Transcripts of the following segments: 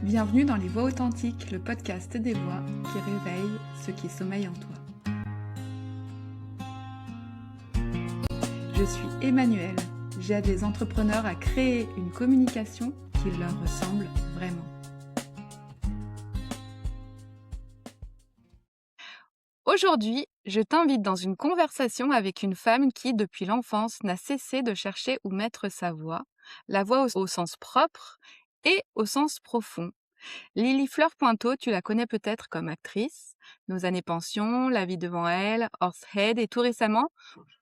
Bienvenue dans Les Voix Authentiques, le podcast des voix qui réveillent ce qui sommeille en toi. Je suis Emmanuelle. J'aide les entrepreneurs à créer une communication qui leur ressemble vraiment. Aujourd'hui, je t'invite dans une conversation avec une femme qui, depuis l'enfance, n'a cessé de chercher où mettre sa voix, la voix au sens propre et au sens profond. Lily Fleur Pointeau, tu la connais peut-être comme actrice, Nos années pension, La vie devant elle, Horsehead et tout récemment,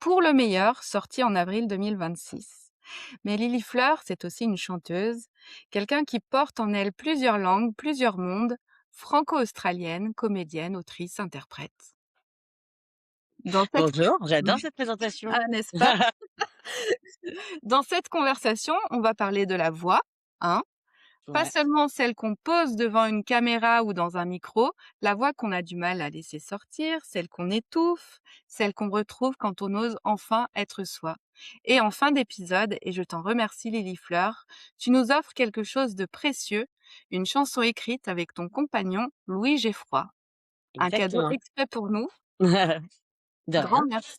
Pour le meilleur, sorti en avril 2026. Mais Lily Fleur, c'est aussi une chanteuse, quelqu'un qui porte en elle plusieurs langues, plusieurs mondes, franco-australienne, comédienne, autrice, interprète. Dans cette... Bonjour, j'adore cette présentation. Ah, n'est-ce pas? Dans cette conversation, on va parler de la voix, hein? Pas Ouais. seulement celle qu'on pose devant une caméra ou dans un micro, la voix qu'on a du mal à laisser sortir, celle qu'on étouffe, celle qu'on retrouve quand on ose enfin être soi. Et en fin d'épisode, et je t'en remercie Lily Fleur, tu nous offres quelque chose de précieux, une chanson écrite avec ton compagnon Louis Geffroy. Un cadeau Exactement. exprès pour nous. De Grand rien. merci.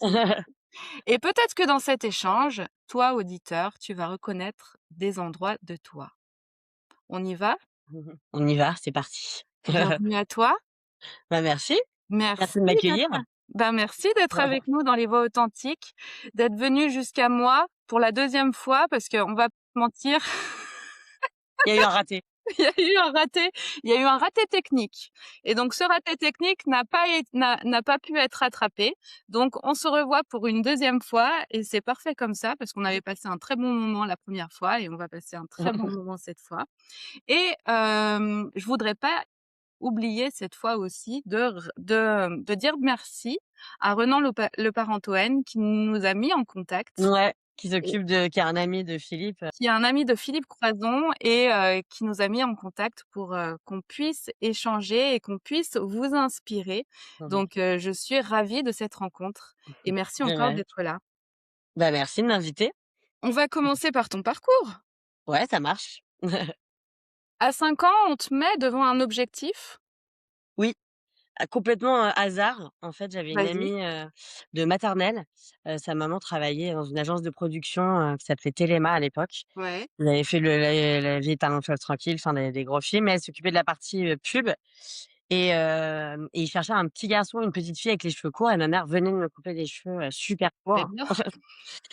Et peut-être que dans cet échange, toi auditeur, tu vas reconnaître des endroits de toi. On y va? On y va, c'est parti. Bienvenue à toi. Merci. Merci Merci de m'accueillir. merci d'être avec nous dans Les Voix Authentiques, d'être venu jusqu'à moi pour la 2e fois parce qu'on va pas se mentir, Il y a eu un raté. il y a eu un raté technique. Et donc ce raté technique n'a pas pu être rattrapé. Donc on se revoit pour une 2e fois et c'est parfait comme ça parce qu'on avait passé un très bon moment la première fois et on va passer un très bon moment cette fois. Et je voudrais pas oublier cette fois aussi de dire merci à Renan Le Parentoen qui nous a mis en contact, Ouais, qui et est un ami de Philippe. qui est un ami de Philippe Croison et qui nous a mis en contact pour qu'on puisse échanger et qu'on puisse vous inspirer. Donc je suis ravie de cette rencontre et merci encore Ouais. d'être là. Bah, merci de m'inviter. On va commencer par ton parcours. Ouais, ça marche. À 5 ans, on te met devant un objectif. Oui. Complètement, hasard. En fait, j'avais une Vas-y. amie, de maternelle. Sa maman travaillait dans une agence de production, qui s'appelait Téléma à l'époque. Ouais. Elle avait fait La vie est un long fleuve tranquille, enfin des gros films, mais elle s'occupait de la partie, pub et il cherchait un petit garçon, une petite fille avec les cheveux courts et ma mère venait de me couper les cheveux, super Très courts bien. pour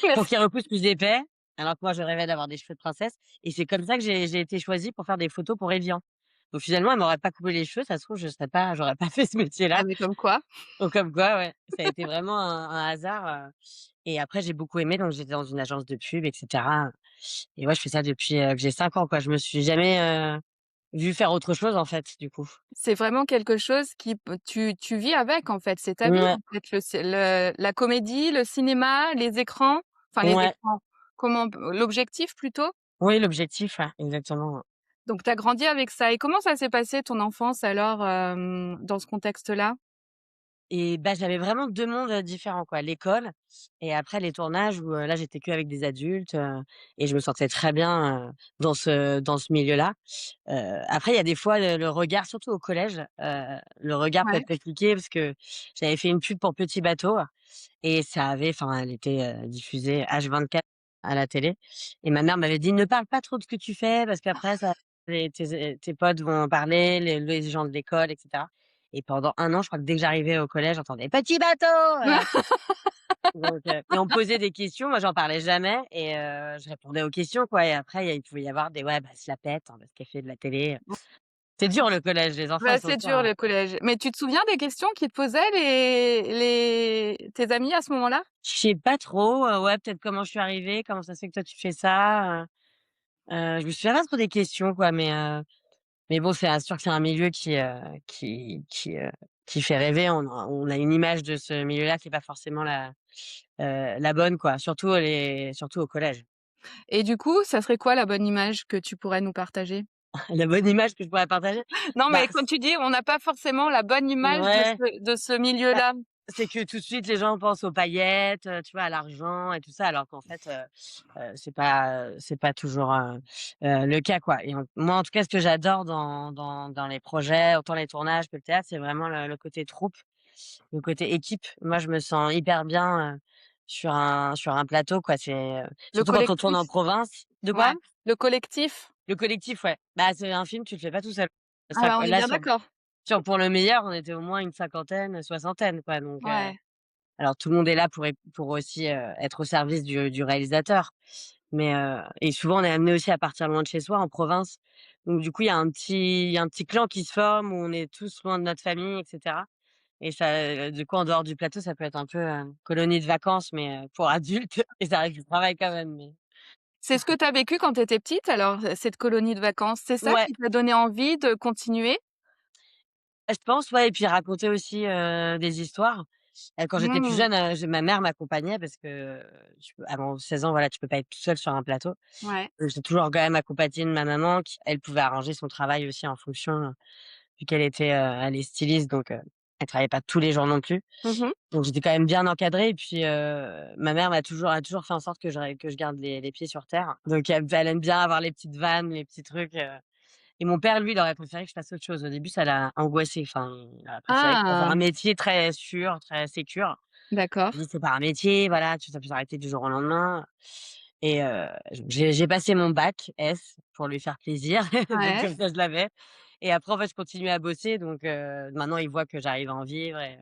Merci. qu'ils repoussent plus épais, alors que moi je rêvais d'avoir des cheveux de princesse et c'est comme ça que j'ai été choisie pour faire des photos pour Evian. Donc finalement, elle m'aurait pas coupé les cheveux, ça se trouve j'aurais pas fait ce Ah métier-là. mais comme quoi. Donc comme quoi, ouais, ça a été vraiment un hasard, et après j'ai beaucoup aimé, donc j'étais dans une agence de pub et cetera, et ouais, je fais ça depuis, que j'ai 5 ans, quoi. Je me suis jamais, vue faire autre chose, en fait, du coup. C'est vraiment quelque chose qui peut tu vis avec, en fait, c'est ta vie, Ouais, en fait, la comédie, le cinéma, les écrans, enfin les ouais, écrans, comment l'objectif plutôt? oui, l'objectif, ouais, exactement, ouais. Donc tu as grandi avec ça et comment ça s'est passé ton enfance alors, dans ce contexte-là? Et bah, j'avais vraiment 2 mondes, différents, quoi. L'école et après les tournages où, là, j'étais qu'avec des adultes, et je me sentais très bien, dans ce milieu-là. Après, il y a des fois le regard, surtout au collège, le regard peut Ouais. être compliqué parce que j'avais fait une pub pour Petit Bateau et elle était, diffusée H24 à la télé et ma mère m'avait dit: «Ne parle pas trop de ce que tu fais parce qu'après ça tes potes vont en parler, les gens de l'école et cetera». Et pendant 1 an, je crois que dès que j'arrivais au collège, j'entendais: «Petit bateau!» Et on me posait des questions, moi j'en parlais jamais et je répondais aux questions, quoi, et après il pouvait y avoir des: «Ouais, bah, elle se la pète, hein, parce qu'elle fait de la télé». C'est dur le collège, les enfants, Bah, ils sont c'est durs, dur hein. le collège. Mais tu te souviens des questions qu'ils te posaient tes amis à ce moment-là? Je sais pas trop, ouais, peut-être comment je suis arrivée, comment ça se fait que toi tu fais ça, je me souviens pas trop des questions, quoi, mais bon, c'est sûr que c'est un milieu qui fait rêver. On a une image de ce milieu-là qui est pas forcément la bonne, quoi, surtout au collège. Et du coup, ça serait quoi la bonne image que tu pourrais nous partager? La bonne image que je pourrais partager? Non, Bah, mais quand tu dis: «On n'a pas forcément la bonne image ouais, de ce bah, milieu-là». c'est que tout de suite les gens pensent aux paillettes, tu vois, à l'argent et tout ça, alors qu'en fait, c'est pas toujours, le cas, quoi. Et moi, en tout cas, ce que j'adore dans les projets, autant les tournages que le théâtre, c'est vraiment le côté troupe, le côté équipe. Moi, je me sens hyper bien, sur un plateau, quoi. Le Surtout quand on tourne collectif? en province. De quoi? Ouais, le collectif? Le collectif, ouais. Bah, c'est un film, tu le fais pas tout seul. Ah Ça bah, on est là, bien d'accord. Pour le meilleur, on était au moins une cinquantaine, soixantaine, quoi, donc Ouais. alors tout le monde est là pour aussi, être au service du réalisateur. Et souvent on est amené aussi à partir loin de chez soi, en province. Donc du coup, il y a un petit clan qui se forme où on est tous loin de notre famille et cetera. Et ça, du coup, en dehors du plateau, ça peut être un peu, colonie de vacances, mais pour adultes et ça reste du travail quand même, mais C'est ce que tu as vécu quand tu étais petite alors, cette colonie de vacances? C'est ça ouais. qui t'a donné envie de continuer? Je pense, ouais, et puis raconter aussi, des histoires. Quand j'étais plus Mmh. jeune, ma mère m'accompagnait parce que, avant 16 ans, voilà, tu peux pas être toute seule sur un plateau. Ouais. J'étais toujours quand même accompagnée de ma maman qui, elle, pouvait arranger son travail aussi en fonction, vu qu'elle était, elle est styliste, donc elle travaillait pas tous les jours non plus. Mmh mh. Donc j'étais quand même bien encadrée et puis, ma mère a toujours fait en sorte que je garde les pieds sur terre. Donc elle aime bien avoir les petites vannes, les petits trucs. Et mon père, lui, il aurait préféré que je fasse autre chose. Au début, ça l'a angoissé. Enfin, il aurait préféré que je fasse Ah! un métier très sûr, très sécure. D'accord. Il dit: «C'est pas un métier, voilà, ça peut s'arrêter du jour au lendemain». Et j'ai passé mon bac S pour lui faire plaisir, donc Ouais, comme ça, je l'avais. Et après, en fait, je continuais à bosser, donc maintenant, il voit que j'arrive à en vivre et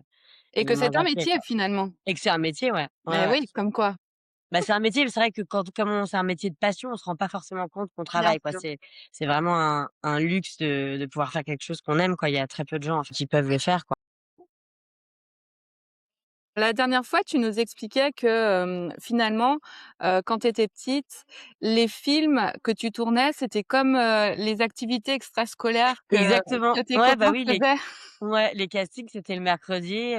et il que c'est m'en un a fait, métier quoi. finalement? Et que c'est un métier, ouais. Ouais, Beh ouais. oui, comme quoi. Bah, c'est un métier, mais c'est vrai que comme c'est un métier de passion, on se rend pas forcément compte qu'on Bien travaille, quoi. sûr. C'est vraiment un luxe de pouvoir faire quelque chose qu'on aime, quoi. Il y a très peu de gens, en fait, qui peuvent le faire, quoi. La dernière fois, tu nous expliquais que, finalement, quand tu étais petite, les films que tu tournais, c'était comme, les activités extrascolaires Exactement. que tes Ouais, bah, copains oui, faisaient. les castings, c'était le mercredi,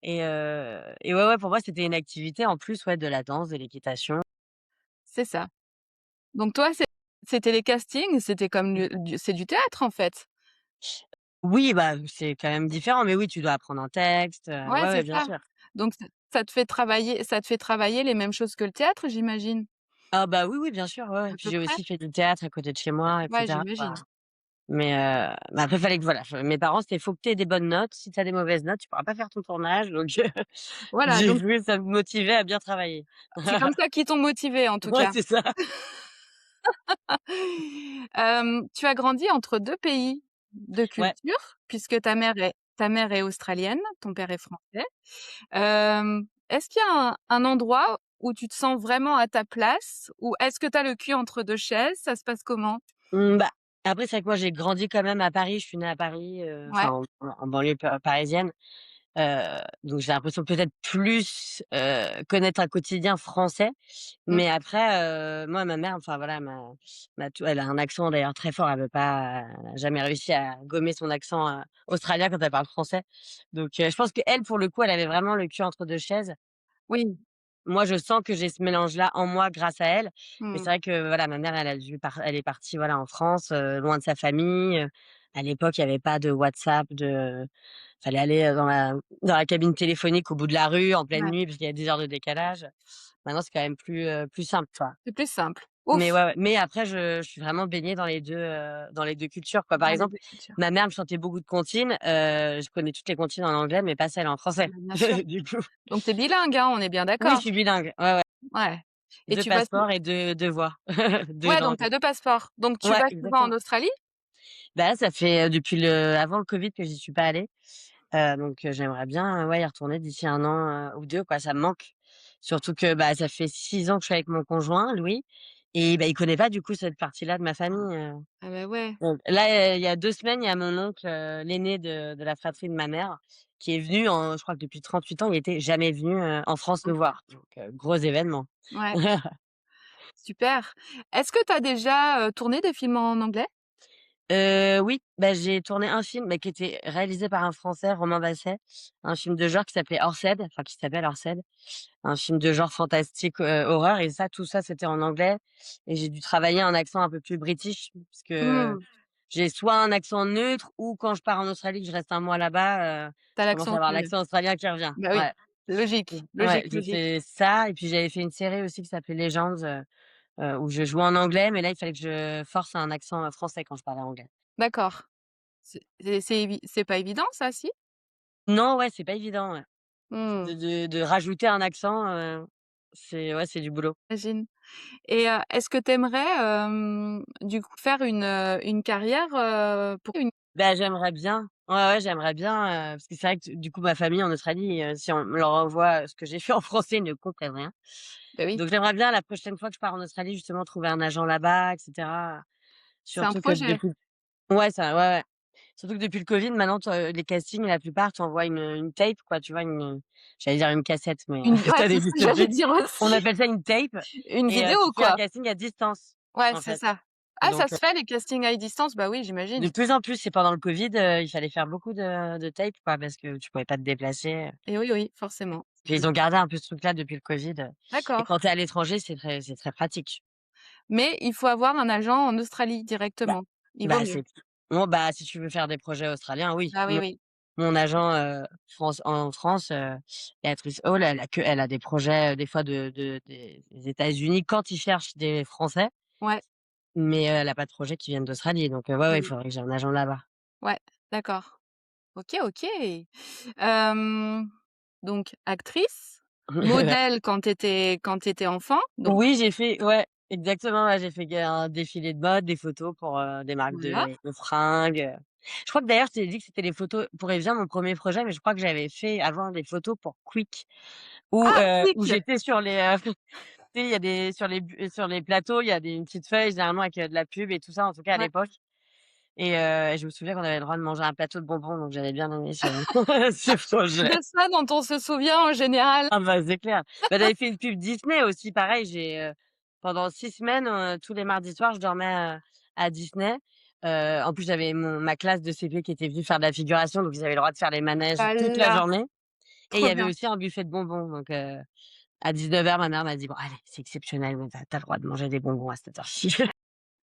et ouais, ouais, pour moi, c'était une activité en plus, ouais, de la danse, de l'équitation. C'est ça. Donc toi, c'était les castings, c'était comme c'est du théâtre, en fait? Oui, bah, c'est quand même différent, mais oui, tu dois apprendre un texte, Ouais, ouais, c'est ouais, bien ça. sûr. Donc ça te fait travailler les mêmes choses que le théâtre, j'imagine? Ah bah, oui, oui, bien sûr, ouais, ouais. À Puis peu j'ai près? aussi fait du théâtre à côté de chez moi et Ouais, cetera. j'imagine. Mais après, fallait que voilà, mes parents, c'était: «Faut que tu aies des bonnes notes. Si tu as des mauvaises notes, tu pourras pas faire ton tournage», donc Voilà, du donc coup, ça me motivait à bien travailler. c'est comme ça qu'ils t'ont motivé, en tout Ouais, cas. c'est ça. Tu as grandi entre 2 pays de Ouais. culture, puisque ta mère est australienne, ton père est français. Est-ce qu'il y a un endroit où tu te sens vraiment à ta place? Ou est-ce que tu as le cul entre 2 chaises? Ça se passe comment? Bah, après, c'est vrai que moi, j'ai grandi quand même à Paris. Je suis née à Paris, enfin, Ouais. en banlieue parisienne. Donc j'ai l'impression de peut-être plus, connaître un quotidien français. Mmh. Mais après, moi, ma mère, enfin voilà, elle a un accent d'ailleurs très fort. Elle a jamais réussi à gommer son accent, australien quand elle parle français. Donc je pense qu'elle, pour le coup, elle avait vraiment le cul entre 2 chaises. Oui. Moi, je sens que j'ai ce mélange-là en moi grâce à elle. Mais Mmh. c'est vrai que voilà, ma mère, elle est partie, voilà, en France, loin de sa famille. À l'époque, il y avait pas de WhatsApp, fallait aller, dans la cabine téléphonique au bout de la rue en pleine Ouais, nuit parce qu'il y a 10 heures de décalage. Maintenant, c'est quand même plus simple, quoi. c'est plus simple. Mais Ouf! ouais, ouais, mais après je suis vraiment baignée dans les deux cultures, quoi. Par Dans les exemple, 2 cultures. ma mère me chantait beaucoup de comptines, je connais toutes les comptines en anglais, mais pas celles en français. Bah, bien sûr. Du coup, Donc tu es bilingue, hein, on est bien oui, je d'accord? suis bilingue. Ouais, ouais, Ouais, et 2 tu vas sou passeports et deux voix, 2 ouais, donc tu langues. as 2 passeports. Donc tu Ouais, vas souvent en exactement. Australie? Bah, là, ça fait, depuis avant le covid que j'y suis pas allée, donc j'aimerais bien, ouais, y retourner d'ici 1 an, ou 2, quoi. Ça me manque. Surtout que, bah, ça fait 6 ans que je suis avec mon conjoint, Louis, et bah, il connaît pas du coup cette partie-là de ma famille. Ah bah, ouais. Donc là, il y a 2 semaines, il y a mon oncle, l'aîné de la fratrie de ma mère, qui est venu je crois que depuis 38 ans, il était jamais venu, en France nous OK. voir. Donc gros événement. Ouais, super. Est-ce que tu as déjà, tourné des films en anglais? Oui, bah, j'ai tourné un film, mais qui était réalisé par un Français, Romain Basset, un film de genre qui s'appelait Orsed, enfin qui s'appelle Orsed, un film de genre fantastique, horreur, tout ça, c'était en anglais, et j'ai dû travailler un accent un peu plus british parce que Mmh. j'ai soit un accent neutre ou quand je pars en Australie, que je reste un mois là-bas, Tu as je commence à l'accent avoir qui revient. l'accent australien qui revient. Bah oui, Ouais. logique, Ouais, logique, j'ai logique. fait ça et puis j'avais fait une série aussi qui s'appelait Legends, où je jouais en anglais, mais là, il fallait que je force un accent, français quand je parlais anglais. D'accord. C'est pas évident ça, si? Non, ouais, c'est pas évident, ouais. Mmh, De rajouter un accent, c'est ouais, c'est du boulot. j'imagine. Et est-ce que tu aimerais, du coup, faire une carrière, pour une Bah, j'aimerais bien. Ouais, ouais, j'aimerais bien, parce que c'est vrai que du coup, ma famille en Australie, si on leur envoie ce que j'ai fait en français, ils ne comprennent rien. bah oui, Donc j'aimerais bien la prochaine fois que je pars en Australie, justement, trouver un agent là-bas et cetera. c'est un Surtout que projet. depuis ouais, ça ouais, ouais. Surtout que depuis le covid, maintenant, les castings, la plupart, t'envoient une tape, quoi, tu vois? J'allais dire une cassette, mais Ouais, ça c'est ça que n'existe j'allais plus. dire On aussi. appelle ça une tape Une et vidéo, tu fais un quoi. casting à distance, Ouais, en c'est fait. ça. Ah, ça Donc se fait les castings à distance? Bah oui, j'imagine. de plus en plus, c'est pendant le covid, il fallait faire beaucoup de tape, quoi, parce que tu pouvais pas te déplacer. Et oui, oui, forcément. Puis ils ont gardé un peu ce truc-là depuis le covid, et D'accord. quand tu es à l'étranger, c'est très pratique. Mais il faut avoir un agent en Australie Bah directement. Il vaut bah, mieux. c'est bon, bah, si tu veux faire des projets australiens, oui. Ah oui, oui. Mon agent, en France, Béatrice Hall, elle a des projets, des fois des États-Unis quand ils cherchent des Français, Ouais, mais elle a pas de projets qui viennent d'Australie, donc ouais, ouais, il mmh, faudrait que j'ai un agent là-bas. ouais, d'accord. OK, OK. Hem, donc actrice, Ouais. modèle quand tu étais enfant, donc Oui, j'ai fait ouais, exactement, ouais, j'ai fait un défilé de mode, des photos pour, des marques voilà. de fringues, Je crois que d'ailleurs, je t'ai dit que c'était les photos pour Evian, mon premier projet, mais je crois que j'avais fait avant des photos pour Quick Ah où Quick! j'étais sur les, tu sais, il y a des sur les plateaux, il y a une petite feuille généralement avec, de la pub et tout ça, en tout cas à Ouais. l'époque et je me souviens qu'on avait le droit de manger un plateau de bonbons, donc j'avais bien aimé ce ce projet. De ça dont on se souvient en général. Ah bah, c'est clair. Bah, j'avais fait une pub Disney aussi, pareil, pendant 6 semaines, tous les mardis soirs, je dormais, à Disney. En plus, j'avais ma classe de CP qui était venue faire de la figuration, donc ils avaient le droit de faire les manèges Ah toute la là, journée et il y trop avait bien. aussi un buffet de bonbons, donc à 19h, ma mère m'a dit: «Bon allez, c'est exceptionnel, mais tu as le droit de manger des bonbons à cette heure-ci».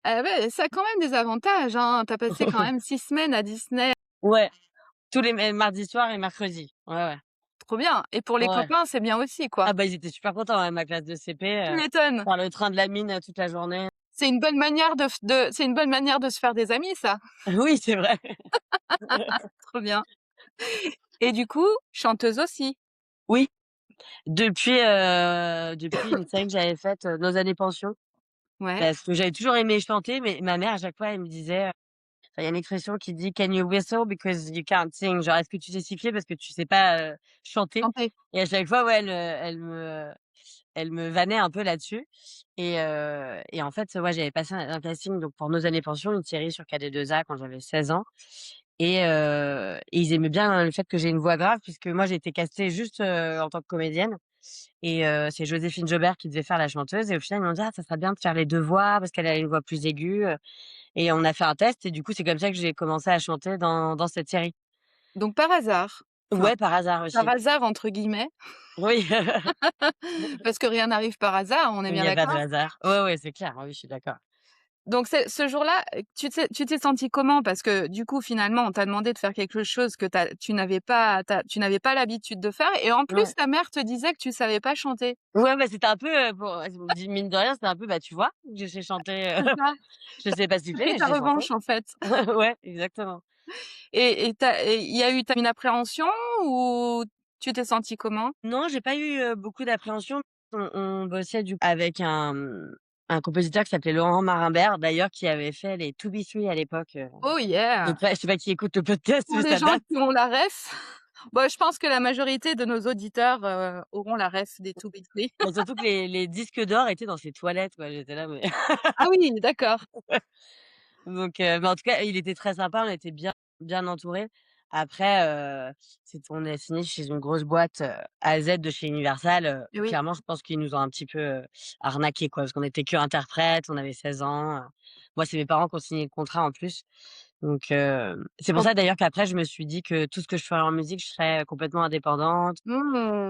Ah ouais, ça a quand même des avantages, hein. Tu as passé quand même 6 semaines à Disney, Ouais, tous les mardis soirs et mercredis. Ouais, ouais. trop bien et pour les Ouais. copains, c'est bien aussi, quoi. Ah bah, ils étaient super contents, ouais, ma classe de CP, Tu m'étonnes. faire le train de la mine, toute la journée. C'est une bonne manière c'est une bonne manière de se faire des amis, ça. Oui, c'est vrai. Trop bien et du coup, chanteuse aussi? Oui. Depuis une série que j'avais faite, Nos années pension, Ouais, parce que j'avais toujours aimé chanter, mais ma mère à chaque fois elle me disait, enfin il y a une expression qui dit: «Can you whistle because you can't sing?» genre: «Est-ce que tu sais siffler parce que tu sais pas, chanter?» chanter. et à chaque fois, ouais, elle me vannait un peu là-dessus et en fait, ouais, j'avais passé un casting donc pour Nos années pension, une série sur KD2A quand j'avais 16 ans et ils aimaient bien le fait que j'ai une voix grave puisque moi j'ai été castée juste, en tant que comédienne et c'est Joséphine Jobert qui devait faire la chanteuse et au final, ils m'ont dit: «Ah, ça serait bien de faire les 2 voix parce qu'elle a une voix plus aiguë», et on a fait un test et du coup, c'est comme ça que j'ai commencé à chanter dans cette série. Donc par hasard, enfin Ouais, par hasard «par aussi. hasard» entre guillemets, Oui, parce que rien n'arrive par hasard, on est il bien n'y a pas de d'accord? hasard. Ouais, ouais, c'est clair, oui, je suis d'accord. Donc c'est ce jour-là, tu t'es sentie comment? Parce que du coup, finalement, on t'a demandé de faire quelque chose que tu n'avais pas l'habitude de faire et en Ouais. plus ta mère te disait que tu savais pas chanter. Ouais, bah, c'était un peu, mine de rien, c'était un peu, bah, tu vois, je sais chanter, C'est ça, je sais pas tu siffler, pris mais je ta sais chanter. revanche en fait. Ouais, exactement. Et il y a eu une appréhension ou tu t'es sentie comment? Non, j'ai pas eu, beaucoup d'appréhension. On bossait avec un compositeur qui s'appelait Laurent Marimbert, d'ailleurs, qui avait fait les To Be Free à l'époque, Oh yeah! je sais pas qui écoute le podcast, Pour mais les ça gens date. qui ont la ref, bah, je pense que la majorité de nos auditeurs, auront la ref des To Be Free. Bah, surtout que les disques d'or étaient dans ses toilettes, quoi, j'étais là, mais Ah oui, d'accord. donc mais en tout cas, il était très sympa, on était bien entourés. Après, on est signé chez une grosse boîte, A à Z de chez Universal, Et oui. clairement, je pense qu'ils nous ont un petit peu, arnaqués, quoi, parce qu'on était qu'interprètes, on avait 16 ans, Moi, c'est mes parents qui ont signé le contrat en plus, donc c'est pour Donc ça d'ailleurs qu'après je me suis dit que tout ce que je ferais en musique, je serais complètement indépendante,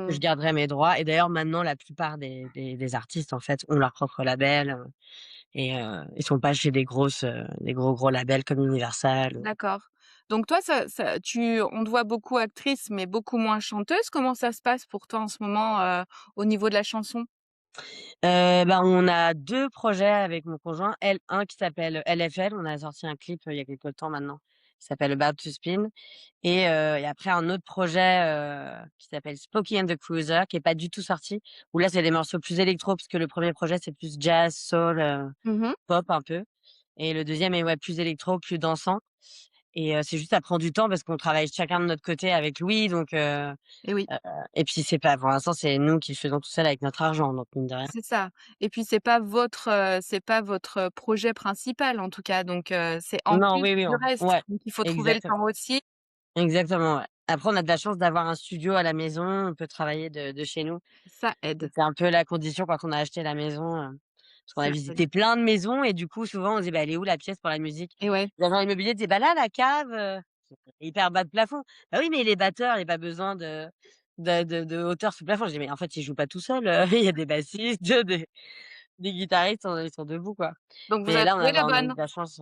que je mmh. garderais mes droits et d'ailleurs maintenant la plupart des artistes, en fait, ont leur propre label, et ils sont pas chez des gros labels comme Universal ou D'accord. Donc toi, on te voit beaucoup actrice, mais beaucoup moins chanteuse. Comment ça se passe pour toi en ce moment, au niveau de la chanson? bah, on a 2 projets avec mon conjoint. Un qui s'appelle LFL, on a sorti un clip, il y a quelque temps maintenant, qui s'appelle About to Spin et après un autre projet, qui s'appelle Smokey and the Cruiser, qui est pas du tout sorti, où là, c'est des morceaux plus électro parce que le premier projet, c'est plus jazz, soul, Mmh. pop un peu et le deuxième est, ouais, plus électro, plus dansant et c'est juste ça prend du temps parce qu'on travaille chacun de notre côté avec Louis Et oui, heu et puis c'est pas pour l'instant, c'est nous qui le faisons tout seul avec notre argent donc mine de rien. c'est ça. Et puis c'est pas votre projet principal en tout cas, donc c'est en Non, plus oui, oui, du on reste. ouais, Donc il faut trouver le exactement, temps aussi. exactement, ouais. Après, on a de la chance d'avoir un studio à la maison, on peut travailler de chez nous. Ça aide, C'était un peu la condition quand on a acheté la maison, parce qu'on a ça aide. visité plein de maisons et du coup, souvent, on se dit: «Bah, elle est où la pièce pour la musique?» Et ouais. L'agent immobilier disait: «Bah, là, la cave, hyper bas de plafond». «Bah, oui, mais les batteurs, il y a pas besoin de hauteur sous plafond». Je dis: «Mais en fait, ils jouent pas tout seuls, il y a des bassistes, des guitaristes, ils sont debout, quoi». Donc vous Mais avez là, trouvé la on a eu bonne. de la chance.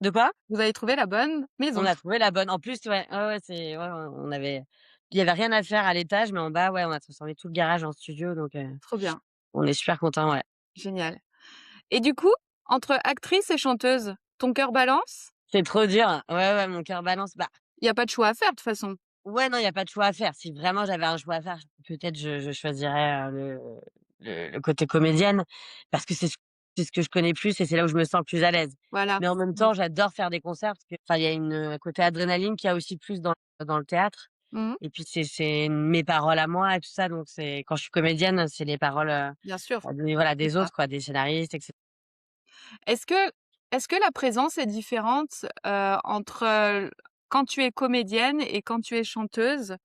De quoi? Vous avez trouvé la bonne On maison. a trouvé la bonne. En plus, ouais, ouais, ouais, c'est ouais, ouais, il y avait rien à faire à l'étage, mais en bas, ouais, on a transformé tout le garage en studio, donc Trop bien, on est super contents, ouais. génial. Et du coup, entre actrice et chanteuse, ton cœur balance? C'est trop dur. Ouais, ouais, mon cœur balance. Bah, Il y a pas de choix à faire de toute façon. ouais, non, il y a pas de choix à faire. Si vraiment j'avais un choix à faire, peut-être je choisirais, le côté comédienne parce que c'est ce que je connais plus et c'est là où je me sens le plus à l'aise. Voilà. Mais en même Mmh. temps, j'adore faire des concerts parce que enfin, il y a un côté adrénaline qu'il y a aussi plus dans le théâtre Mmh. et puis c'est mes paroles à moi et tout ça, donc c'est quand je suis comédienne, c'est les paroles, Bien sûr, voilà, c'est des ça. autres quoi, des scénaristes et cetera. Est-ce que est-ce que la présence est différente, entre, quand tu es comédienne et quand tu es chanteuse?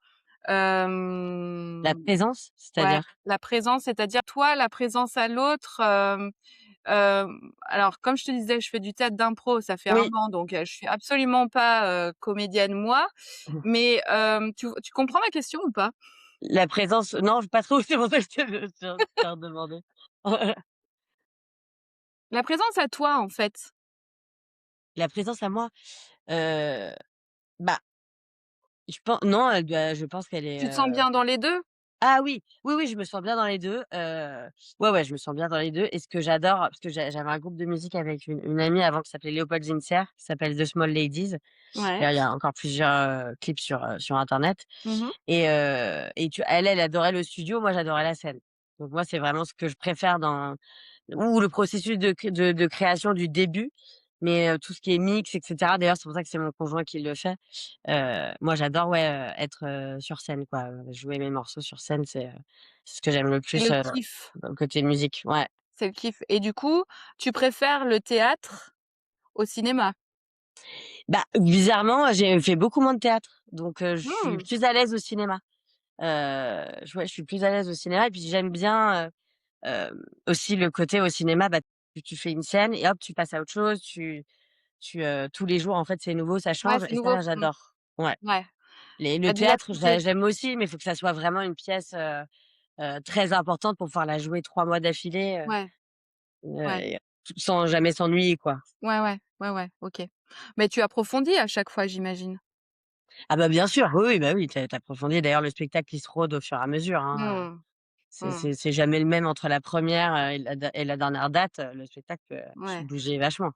La Hem, présence, ouais, c'est-à-dire? la présence, c'est-à-dire toi, la présence à l'autre, alors comme je te disais, je fais du théâtre d'impro, ça fait un Oui. an, donc je suis absolument pas, comédienne moi, mais tu comprends ma question ou pas? La présence, non, pas trop, c'est pour ça que je te redemandais. La présence à toi, en fait, La présence à moi, heu, bah, non, je pense qu'elle est, tu te sens bien dans les 2. ah oui, oui, oui, je me sens bien dans les 2. Ouais, ouais, je me sens bien dans les 2. Et ce que j'adore parce que j'avais un groupe de musique avec une amie avant qui s'appelait Léopold Zinser, qui s'appelle The Small Ladies. Ouais. D'ailleurs, il y a encore plusieurs, clips sur internet Mmh. et elle adorait le studio, moi j'adorais la scène. Donc moi, c'est vraiment ce que je préfère ou le processus de création du début, mais tout ce qui est mix et cetera, d'ailleurs, c'est pour ça que c'est mon conjoint qui le fait. Moi, j'adore, ouais, être, sur scène, quoi, jouer mes morceaux sur scène, c'est ce que j'aime le C'est plus, le kiff, dans le côté musique, ouais. c'est le kiff et du coup, tu préfères le théâtre au cinéma? Bah, bizarrement, j'ai fait beaucoup moins de théâtre, donc je suis Mmh. plus à l'aise au cinéma. Je suis plus à l'aise au cinéma et puis j'aime bien, aussi le côté au cinéma, bah, tu fais une scène et hop, tu passes à autre chose, tous les jours, en fait, c'est nouveau, ça Ouais, change c'est et nouveau. ça, Mmh. j'adore. Ouais. Ouais, Le la théâtre, diversité. j'aime aussi, mais il faut que ça soit vraiment une pièce, très importante pour pouvoir la jouer 3 mois d'affilée, Ouais, ouais, et sans jamais s'ennuyer, quoi. ouais, ouais, ouais, ouais, OK. Mais tu approfondis à chaque fois, j'imagine? Ah bah, bien sûr, oui, oui, bah, oui, tu approfondis. D'ailleurs, le spectacle, il se rôde au fur et à mesure, hein, Mmh. Mmh. c'est jamais le même entre la première et la dernière date, le spectacle peut Ouais. bouger vachement.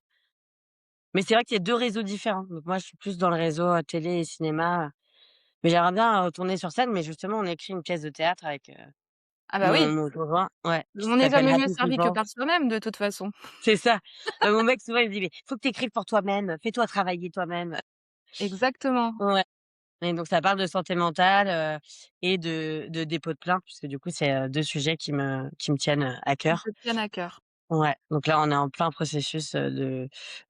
Mais c'est vrai qu'il y a 2 réseaux différents. Donc moi, je suis plus dans le réseau, télé et cinéma, mais j'aimerais bien retourner sur scène, mais justement, on a écrit une pièce de théâtre avec, Ah bah oui, mon conjoint, ouais, qui on n'est s'appelle jamais mieux Happy servi que People. par soi-même de toute façon. C'est ça. Mon mec souvent il me dit: «Mais faut que tu écrives pour toi-même, fais-toi travailler toi-même». Exactement. Ouais et donc ça parle de santé mentale, et de dépôt de plainte puisque du coup c'est, 2 sujets qui me tiennent, à Qui cœur. te tiennent à cœur. Ouais, donc là on est en plein processus,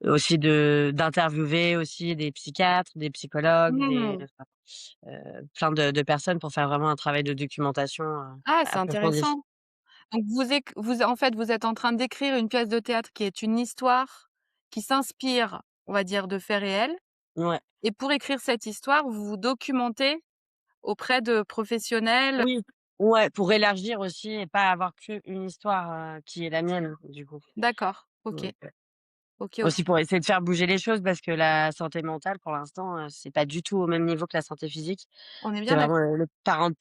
aussi d'interviewer aussi des psychiatres, des psychologues, Mmh. plein de personnes pour faire vraiment un travail de documentation, Ah, c'est approfondi. intéressant. Donc vous en fait, vous êtes en train d'écrire une pièce de théâtre qui est une histoire qui s'inspire, on va dire, de faits réels Ouais. et pour écrire cette histoire, vous vous documentez auprès de professionnels. Oui, ouais, pour élargir aussi et pas avoir qu'une histoire, qui est la mienne, du coup. D'accord. OK. Donc OK, OK. aussi pour essayer de faire bouger les choses parce que la santé mentale pour l'instant, c'est pas du tout au même niveau que la santé physique. On est C'est bien vraiment d'accord. le parent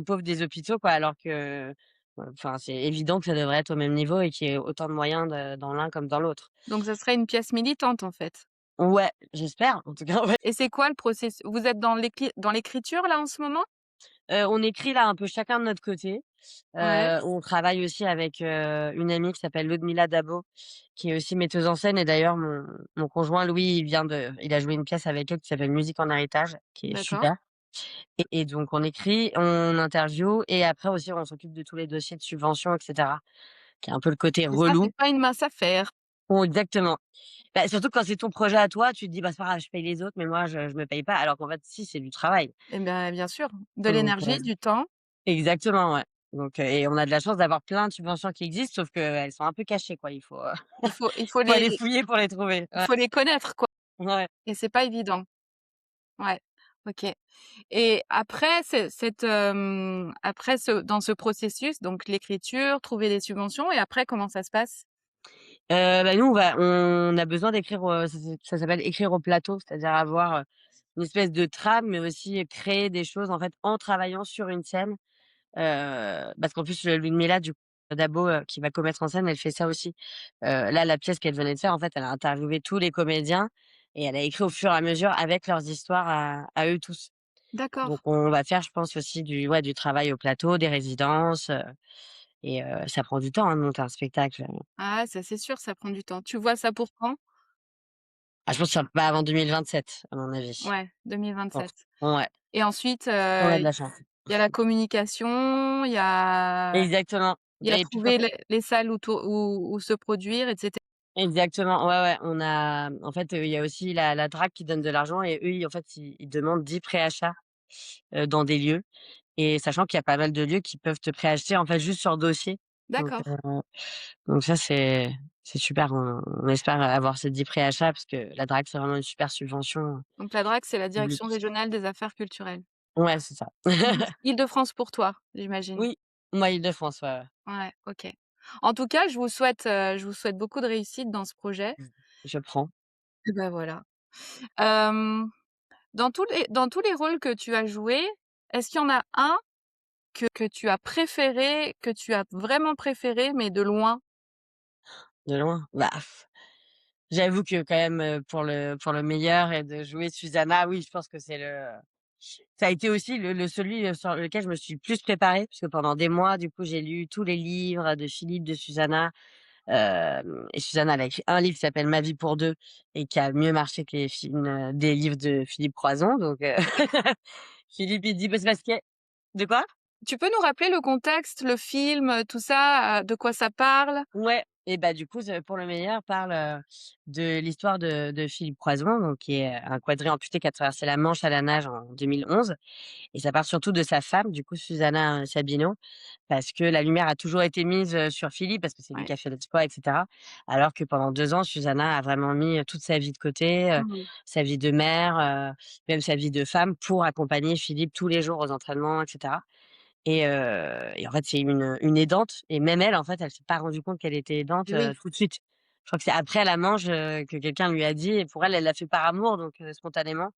pauvre des hôpitaux quoi, alors que, enfin, c'est évident que ça devrait être au même niveau et qu'il y ait autant de moyens de dans l'un comme dans l'autre. Donc ça serait une pièce militante, en fait? Ouais, j'espère en tout cas, ouais. Et c'est quoi le processus? Vous êtes dans l'écriture, là, en ce moment? On écrit là un peu chacun de notre côté. Ouais, On travaille aussi avec, une amie qui s'appelle Ludmila Dabo, qui est aussi metteuse en scène et d'ailleurs mon conjoint Louis, il a joué une pièce avec elle qui s'appelle Musique en héritage, qui est d'accord. super et donc on écrit, on interviewe et après aussi on s'occupe de tous les dossiers de subventions et cetera, qui est un peu le côté Et ça, relou. c'est pas une mince affaire. Bon exactement. Bah, surtout quand c'est ton projet à toi, tu te dis: «Bah, c'est pas grave, je paye les autres, mais moi je me paye pas», alors qu'en fait si, c'est du travail. Eh ben, bien sûr, de Donc l'énergie, du temps. exactement, ouais. Donc et on a de la chance d'avoir plein de subventions qui existent, sauf qu'elles sont un peu cachées, quoi. Il faut, Il faut faut aller les fouiller pour les trouver. il Ouais, faut les connaître, quoi, ouais. et c'est pas évident. Ouais, OK. Et après après dans ce processus, donc l'écriture, trouver des subventions, et après comment ça se passe? Bah, nous, on a besoin d'écrire, ça s'appelle écrire au plateau, c'est-à-dire avoir, une espèce de trame, mais aussi créer des choses, en fait, en travaillant sur une scène. Parce qu'en plus, Ludmilla du coup, Dabo, qui va commettre en scène, elle fait ça aussi. Là, la pièce qu'elle venait de faire, en fait, elle a interviewé tous les comédiens et elle a écrit au fur et à mesure avec leurs histoires à eux tous. D'accord. Donc on va faire, je pense aussi du travail au plateau, des résidences, et ça prend du temps, hein, de monter un spectacle. Ah, ça, c'est sûr, ça prend du temps. Tu vois ça pour quand? Ah je pense que ça pas avant 2027 à mon avis, Ouais, je pense. 2027. Ouais, Et ensuite, on a de la chance. il y a la communication, Exactement. il y a Et puis trouver les salles où se produire, et cetera. exactement, ouais, ouais, on a en fait, il y a aussi la DRAC qui donne de l'argent et eux, ils en fait, ils demandent 10 préachats, dans des lieux et sachant qu'il y a pas mal de lieux qui peuvent te préacheter, en fait, juste sur dossier. Donc D'accord. donc ça, c'est super. On espère avoir ces 10 préachats parce que la DRAC, c'est vraiment une super subvention Donc la DRAC, c'est la Direction publique. régionale des affaires culturelles. Ouais, c'est ça. Île-de-France pour toi, j'imagine? Oui, moi, Île-de-France, ouais, ouais. Ouais, OK. En tout cas, je vous souhaite beaucoup de réussite dans ce projet. Je prends. Et bah, voilà. Hem, dans tous les rôles que tu as joués, est-ce qu'il y en a un que tu as préféré, que tu as vraiment préféré, mais de loin? De loin. Bah, j'avoue que quand même, pour le meilleur et de jouer Susanna, oui, je pense que ça a été aussi celui, sur lequel je me suis le plus préparée, puisque pendant des mois, du coup, j'ai lu tous les livres de Philippe, de Susanna. Et Suzanne, elle a écrit un livre qui s'appelle Ma vie pour 2 et qui a mieux marché que les films, des livres de Philippe Croison donc Philippe, il dit: «Bah, c'est parce que» de quoi? Tu peux nous rappeler le contexte, le film, tout ça, de quoi ça parle? Ouais et bah, du coup, ce Pour le meilleur parle, de l'histoire de Philippe Croison, donc qui est un quadrillé amputé qui a traversé la Manche à la nage en 2011 et ça parle surtout de sa femme, du coup, Susanna, Sabino. Parce que la lumière a toujours été mise, sur Philippe, parce que c'est lui Ouais. qui a fait l'exploit et cetera. Alors que pendant 2 ans, Susanna a vraiment mis, toute sa vie de côté, Mmh. sa vie de mère, même sa vie de femme pour accompagner Philippe tous les jours aux entraînements et cetera et en fait, c'est une aidante et même elle, en fait, elle s'est pas rendue compte qu'elle était aidante, Et oui, tout de suite. Je crois que c'est après la Manche, que quelqu'un lui a dit et pour elle, elle l'a fait par amour donc spontanément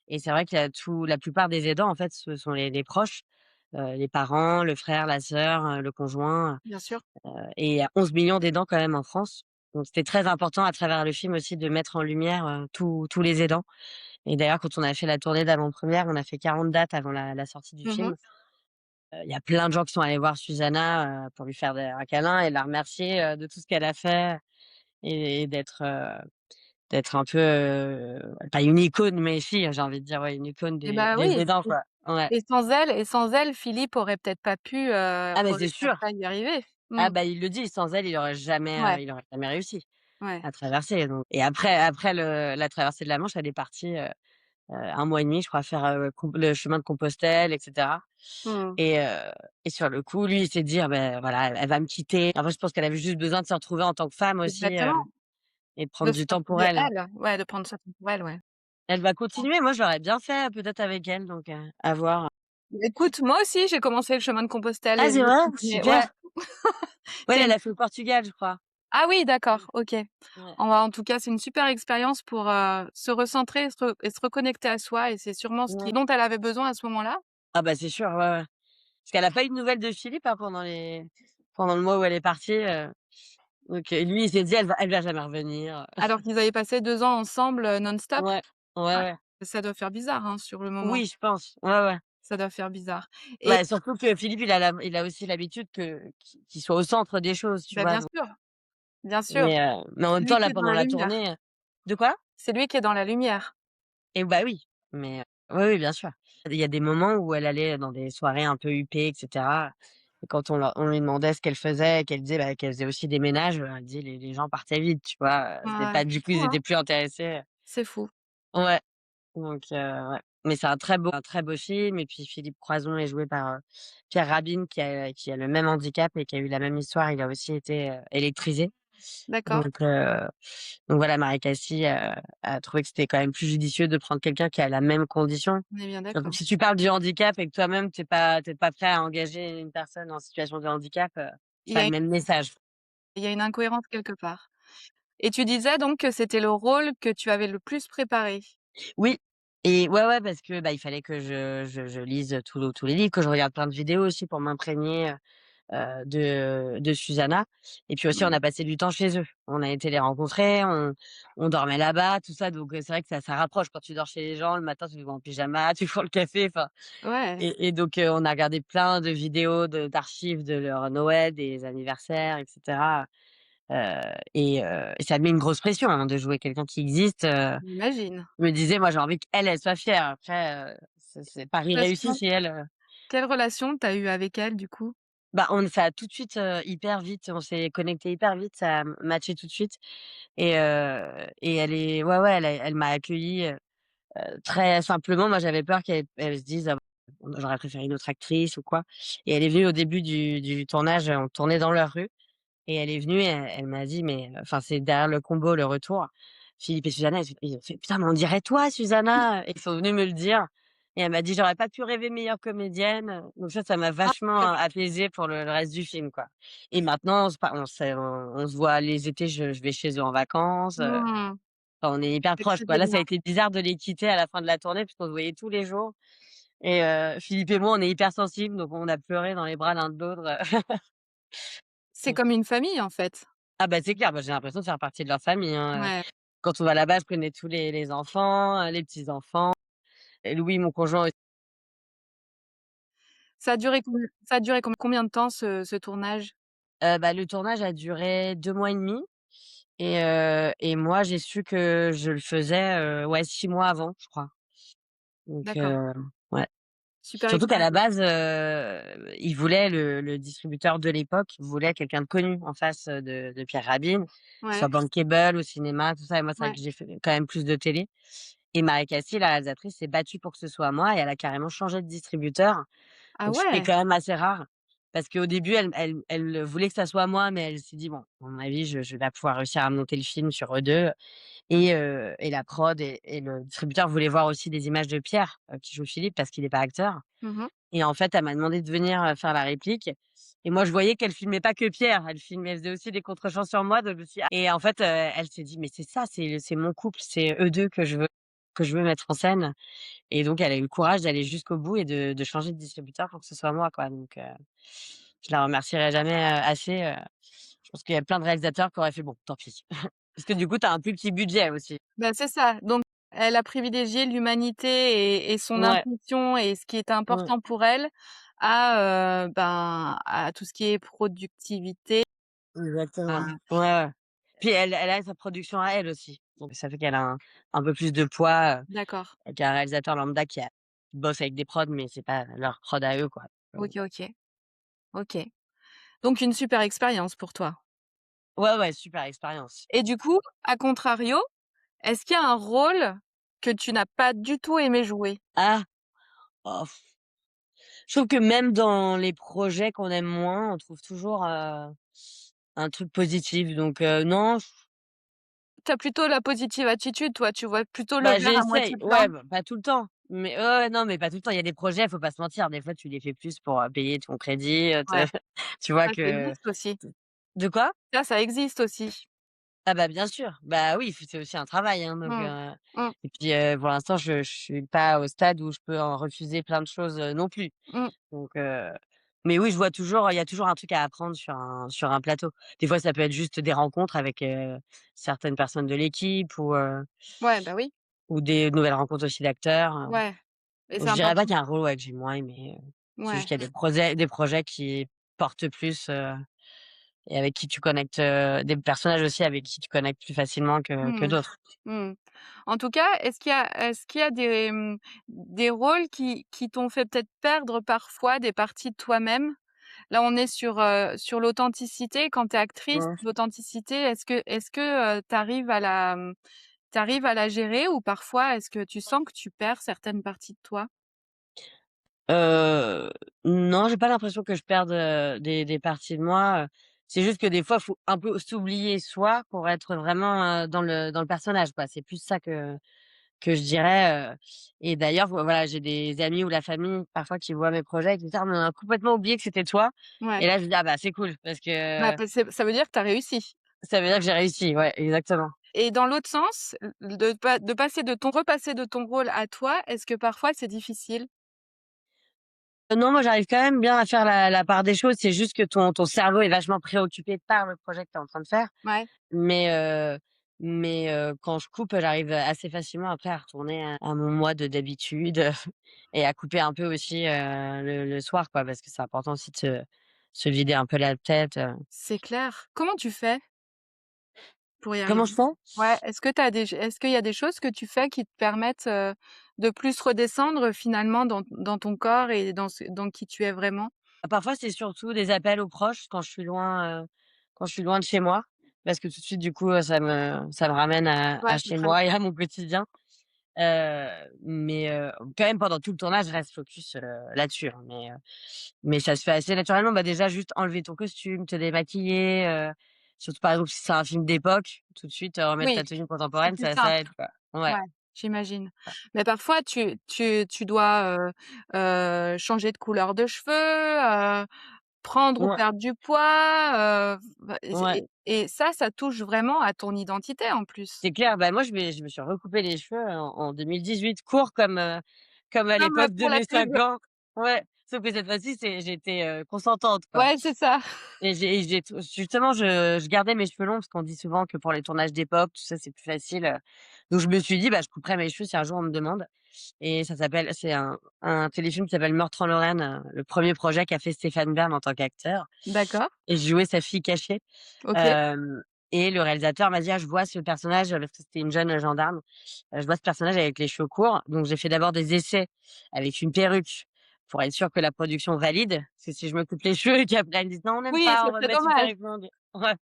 et c'est vrai qu'il y a la plupart des aidants, en fait, ce sont les proches, les parents, le frère, la sœur, le conjoint, bien sûr. et il y a 11 millions d'aidants quand même en France. Donc c'était très important à travers le film aussi de mettre en lumière, tous les aidants et d'ailleurs quand on a fait la tournée d'avant-première, on a fait 40 dates avant la sortie du Mmh. film. Il y a plein de gens qui sont allés voir Susanna, pour lui faire un câlin et la remercier, de tout ce qu'elle a fait et d'être un peu, pas une icône, mais si, j'ai envie de dire, ouais, une icône Et bah, des oui, aidants, quoi. Ouais. et sans elle, Philippe aurait peut-être pas pu, Ah, mais aurait c'est peut-être sûr! pas y arriver. Ah, Mmh. bah, il le dit, sans elle, Ouais, il aurait jamais réussi ouais. à traverser, donc et après la traversée de la Manche, elle est partie, 1 mois et demi, je crois, faire, le chemin de Compostelle et cetera Mmh. et heu et sur le coup, lui, il s'est dit: «Ah beh, voilà, elle va me quitter». Après, je pense qu'elle avait juste besoin de se retrouver en tant que femme aussi, Exactement. et de De prendre se du temps pour retrouver elle. elle, ouais, de prendre soin pour elle, ouais. Elle va continuer, moi, je l'aurais bien fait, peut-être avec elle, donc à voir. Écoute, moi aussi, j'ai commencé le chemin de Compostelle Ah, et je c'est vais vrai? continuer, Super! ouais. Ouais, C'est elle une a fait le Portugal, je crois. Ah oui, d'accord, OK. Ouais. En tout cas, c'est une super expérience pour, se recentrer et se reconnecter à soi et c'est sûrement ce Ouais. dont elle avait besoin à ce moment-là? Ah bah, c'est sûr, ouais, ouais. Parce qu'elle a pas eu de nouvelles de Philippe, hein, pendant le mois où elle est partie, donc lui, il s'est dit: «Elle va jamais revenir». Alors qu'ils avaient passé 2 ans ensemble, non-stop? Ouais, ouais, Ouais. ouais. Ça doit faire bizarre, hein, sur le moment. Oui, je pense. Ouais, ouais. Ça doit faire bizarre et Bah, surtout que Philippe, il a aussi l'habitude qu'il soit au centre des choses, tu bah, vois? bien sûr, Mais en c'est même lui temps, qui là, est dans pendant la la lumière. tournée, de quoi? C'est lui qui est dans la lumière. Et bah, oui, oui, oui, bien sûr. Il y a des moments où elle allait dans des soirées un peu huppées et cetera, et quand on lui demandait ce qu'elle faisait et qu'elle disait, bah, qu'elle faisait aussi des ménages, elle disait: «Les gens partaient vite», tu vois? C'était Ouais, pas c'est du coup, fou, ils hein? étaient plus intéressés. C'est fou. Ouais, donc ouais. Mais c'est un très beau film, et puis Philippe Croizon est joué par, Pierre Rabhin qui a le même handicap et qui a eu la même histoire. Il a aussi été, électrisé. D'accord, Donc voilà, Marie Cassis, a trouvé que c'était quand même plus judicieux de prendre quelqu'un qui a la même condition. on est bien Surtout d'accord. que si tu parles du handicap et que toi-même tu es pas prêt à engager une personne en situation de handicap, Il c'est y pas a le même message. il y a une incohérence quelque part et tu disais donc que c'était le rôle que tu avais le plus préparé? Oui, et ouais, ouais, parce que, bah, il fallait que je lise tous les livres, que je regarde plein de vidéos aussi pour m'imprégner, de Susanna, et puis aussi on Mmh. a passé du temps chez eux. On a été les rencontrer, on dormait là-bas, tout ça, donc c'est vrai que ça rapproche quand tu dors chez les gens, le matin tu te vas en pyjama, tu prends le café, enfin, Ouais, donc on a regardé plein de vidéos d'archives de leur Noël, des anniversaires et cetera, et ça met une grosse pression, hein, de jouer quelqu'un qui existe. j'imagine. Je me disais: «Moi j'ai envie qu'elle, elle soit fière». Après, c'est pari réussi Relation si elle, Quelle relation tu as eu avec elle du coup? bah, ça a tout de suite, hyper vite, on s'est connectés hyper vite, ça a matché tout de suite, et elle est ouais, ouais, elle m'a accueillie, très simplement. Moi, j'avais peur qu'elle se dise: «Ah bon, j'aurais préféré une autre actrice ou quoi», et elle est venue au début du tournage, on tournait dans leur rue. Et elle est venue et elle m'a dit, mais enfin, c'est derrière le combo, le retour, Philippe et Susanna, ils ont fait: «Putain, mais on dirait toi, Susanna!» Et ils sont venus me le dire, et elle m'a dit: «J'aurais pas pu rêver meilleure comédienne». Donc ça m'a Ah vachement, d'accord. apaisée pour le reste du film, quoi. Et maintenant, on se voit les étés, je vais chez eux en vacances, Mmh. enfin, on est hyper C'est proches, que quoi. des Là, ça a liens. été bizarre de les quitter à la fin de la tournée puisqu'on se voyait tous les jours, et Philippe et moi, on est hyper sensibles, donc on a pleuré dans les bras l'un de l'autre. C'est comme une famille en fait. Ah bah, c'est clair, bah, j'ai l'impression de faire partie de leur famille, hein. Ouais. Quand on va là-bas, je connais tous les enfants, les petits-enfants, et Louis, mon conjoint aussi. Ça a duré combien de temps ce tournage? Bah, le tournage a duré 2 mois et demi, et moi, j'ai su que je le faisais, ouais, 6 mois avant, je crois. Donc D'accord, ouais. super Surtout qu'à la expérience. base, il voulait le distributeur de l'époque voulait quelqu'un de connu en face, de Pierre Rabhin, qui soit Ouais, bankable au cinéma, tout ça, et moi, c'est vrai ouais. que j'ai fait quand même plus de télé, et Marie Cassis, la réalisatrice, s'est battue pour que ce soit moi, et elle a carrément changé de distributeur. Ah Donc ce qui est ouais? quand même assez rare, parce qu'au début, elle voulait que ça soit moi, mais elle s'est dit: «Bon, à mon avis, je vais pas pouvoir réussir à monter le film sur eux 2». Et la prod et le distributeur voulaient voir aussi des images de Pierre, qui joue Philippe, parce qu'il est pas acteur. Mmh mh. Et en fait, elle m'a demandé de venir, faire la réplique, et moi je voyais qu'elle filmait pas que Pierre, elle faisait aussi des contre-champs sur moi, donc je me suis dit: «Ah», et en fait, elle s'est dit: «Mais c'est ça, c'est mon couple, c'est eux 2 que je veux mettre en scène», et donc elle a eu le courage d'aller jusqu'au bout et de changer de distributeur pour que ce soit moi, quoi, donc je la remercierai jamais, assez, je pense qu'il y a plein de réalisateurs qui auraient fait: «Bon, tant pis». Parce que du coup, tu as un plus petit budget aussi. Bah, c'est ça, donc elle a privilégié l'humanité et son Ouais, intuition et ce qui était ouais, important pour elle à tout ce qui est productivité. exactement. Ah, Ouais, ouais. Puis elle a sa production à elle aussi, donc ça fait qu'elle a un peu plus de poids, d'accord. qu'un réalisateur lambda qui bosse avec des prods, mais c'est pas leur prod à eux, quoi. OK, OK, OK. Donc une super expérience pour toi Ouais, ouais, super expérience. et du coup, à contrario, est-ce qu'il y a un rôle que tu n'as pas du tout aimé jouer? Ah! Oh, je trouve que même dans les projets qu'on aime moins, on trouve toujours, un truc positif, donc non, Tu as plutôt la positive attitude, toi, tu vois plutôt le bah, verre à moitié j'essaye, plein? ouais, bah, pas tout le temps, mais ouais, ouais, non, mais pas tout le temps. Il y a des projets, faut pas se mentir, des fois tu les fais plus pour, payer ton crédit, te Ouais, tu vois ça que existe aussi. De quoi? Ça existe aussi. Ah bah, bien sûr. Bah, oui, c'est aussi un travail, hein, donc Mmh. Mmh. et puis, pour l'instant, je suis pas au stade où je peux en refuser plein de choses, non plus. Mmh. Donc mais oui, je vois toujours il y a toujours un truc à apprendre sur un plateau. Des fois, ça peut être juste des rencontres avec, certaines personnes de l'équipe Ouais, bah, oui. ou des nouvelles rencontres aussi d'acteurs, Ouais et c'est je dirais pas important. qu'il y a un rôle, ouais, que j'ai moins aimé, c'est juste Ouais. qu'il y a des projets qui portent plus, et avec qui tu connectes, des personnages aussi avec qui tu connectes plus facilement que Mmh. d'autres. Mmh. En tout cas, est-ce qu'il y a des, des rôles qui t'ont fait peut-être perdre parfois des parties de toi-même? Là, on est sur l'authenticité. Quand tu es actrice, Mmh. l'authenticité, est-ce que, tu à la gérer ou parfois est-ce que tu sens que tu perds certaines parties de toi? Heu, non, j'ai pas l'impression que je perde, des parties de moi, c'est juste que des fois, faut un peu s'oublier soi pour être vraiment, dans le personnage, quoi. C'est plus ça que je dirais, et d'ailleurs, voilà, j'ai des amis ou la famille parfois qui voient mes projets et qui me disent: «Ah mais on a complètement oublié que c'était toi» Ouais. et là, je dis: «Ah bah, c'est cool» parce Bah, que ça veut dire que tu as réussi ça veut dire que j'ai réussi. Ouais, exactement. et dans l'autre sens, de repasser de ton rôle à toi, est-ce que parfois c'est difficile? Non, moi, j'arrive quand même bien à faire la part des choses. C'est juste que ton cerveau est vachement préoccupé par le projet que tu es en train de faire. Ouais, Mais quand je coupe, j'arrive assez facilement après à retourner à mon moi de d'habitude, et à couper un peu aussi, le soir, quoi, parce que c'est important aussi de se vider un peu la tête. c'est clair. Comment tu fais pour y Comment je arriver? fais? Ouais, est-ce qu'il y a des choses que tu fais qui te permettent, de plus redescendre finalement dans ton corps et dans qui tu es vraiment? Parfois, c'est surtout des appels aux proches quand je suis loin de chez moi, parce que tout de suite, du coup, ça me ramène Ouais, à ça chez te moi et rassure. à mon quotidien. Mais quand même pendant tout le tournage, je reste focus, là-dessus, hein, mais ça se fait assez naturellement. Bah, déjà juste enlever ton costume, te démaquiller, surtout par exemple si c'est un film d'époque, tout de suite, remettre Oui, ta tenue c'est contemporaine, plus ça simple. aide, quoi. Ouais, Ouais, j'imagine. Mais parfois tu dois, changer de couleur de cheveux, prendre ou ouais, perdre du poids, bah ouais, et ça touche vraiment à ton identité en plus. c'est clair. Bah, moi je me suis recoupé les cheveux en 2018, courts comme à Comme, l'époque de pour la mes pub. 5 ans. Ouais, sauf que cette fois-ci, j'étais, consentante, quoi. Ouais, c'est ça. Et j'ai justement, je gardais mes cheveux longs parce qu'on dit souvent que pour les tournages d'époque, tout ça, c'est plus facile, donc je me suis dit: «Bah, je couperai mes cheveux si un jour on me demande» et c'est un téléfilm qui s'appelle Meurtre en Lorraine, le premier projet qu'a fait Stéphane Bern en tant qu'acteur D'accord, et je jouais sa fille cachée, OK. hem et le réalisateur m'a dit: «Ah, je vois ce personnage», parce que c'était une jeune, gendarme, «Je vois ce personnage avec les cheveux courts», donc j'ai fait d'abord des essais avec une perruque pour être sûre que la production valide, parce que si je me coupe les cheveux et qu'après elle me dise: «Non, on n'aime Oui, pas, ce on va serait mettre une dommage. perruque longue». Ouais.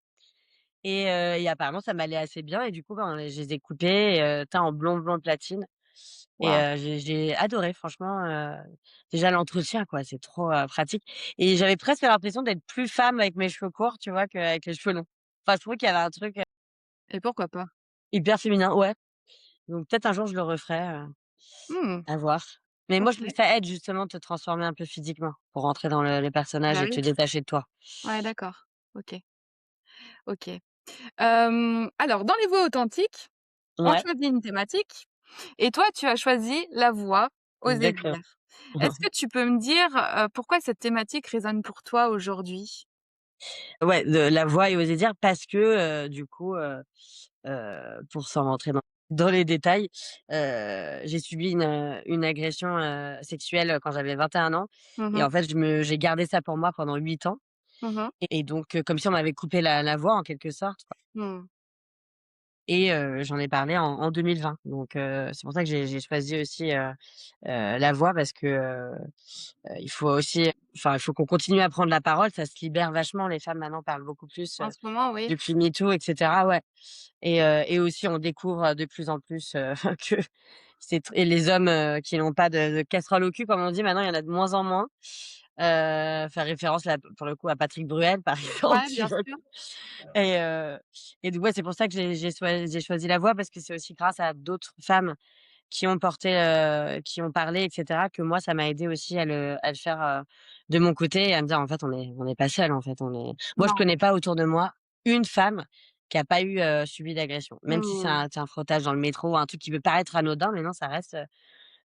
Et apparemment ça m'allait assez bien et du coup, ben, je les ai coupés, teints en blond, blond platine et Waouh j'ai adoré franchement, déjà l'entretien quoi, c'est trop, pratique et j'avais presque l'impression d'être plus femme avec mes cheveux courts, tu vois, qu'avec les cheveux longs. Enfin, je trouvais qu'il y avait un truc, et pourquoi pas? hyper féminin, ouais, donc peut-être un jour je le referai, Mmh, à voir. Mais moi je trouve OK. que ça aide justement de te transformer un peu physiquement pour rentrer dans le personnage Bah et oui. te détacher de toi. Ouais, d'accord. OK, OK. Alors dans les voix authentiques, on Ouais, choisit une thématique et toi, tu as choisi la voix, oser exactement. dire. Est-ce que tu peux me dire, pourquoi cette thématique résonne pour toi aujourd'hui? Ouais, de la voix et oser dire parce que, du coup, pour sans rentrer dans les détails, j'ai subi une agression, sexuelle, quand j'avais 21 ans Mmh et mh. en fait, j'ai gardé ça pour moi pendant 8 ans Mmh. et donc comme si on m'avait coupé la voix en quelque sorte, quoi Mmh. et j'en ai parlé en 2020 donc c'est pour ça que j'ai choisi aussi, la voix parce que, il faut aussi enfin, il faut qu'on continue à prendre la parole, ça se libère vachement. Les femmes maintenant parlent beaucoup plus, En ce moment, oui. depuis MeToo et cetera, ouais et aussi on découvre, de plus en plus, que c'est tr et les hommes, qui n'ont pas de casserole au cul comme on dit maintenant, il y en a de moins en moins. Faire référence là, pour le coup à Patrick Bruel par exemple, Ouais, tu bien vois? sûr. Et donc ouais, c'est pour ça que j'ai choisi la voix parce que c'est aussi grâce à d'autres femmes qui ont parlé et cetera, que moi ça m'a aidé aussi à le faire, de mon côté et à me dire: «En fait, on n'est pas seul en fait, on est» moi, je Non. connais pas autour de moi une femme qui a pas eu, subi d'agression. Même si Mmh. c'est un frottage dans le métro, un truc qui peut paraître anodin, mais non, ça reste,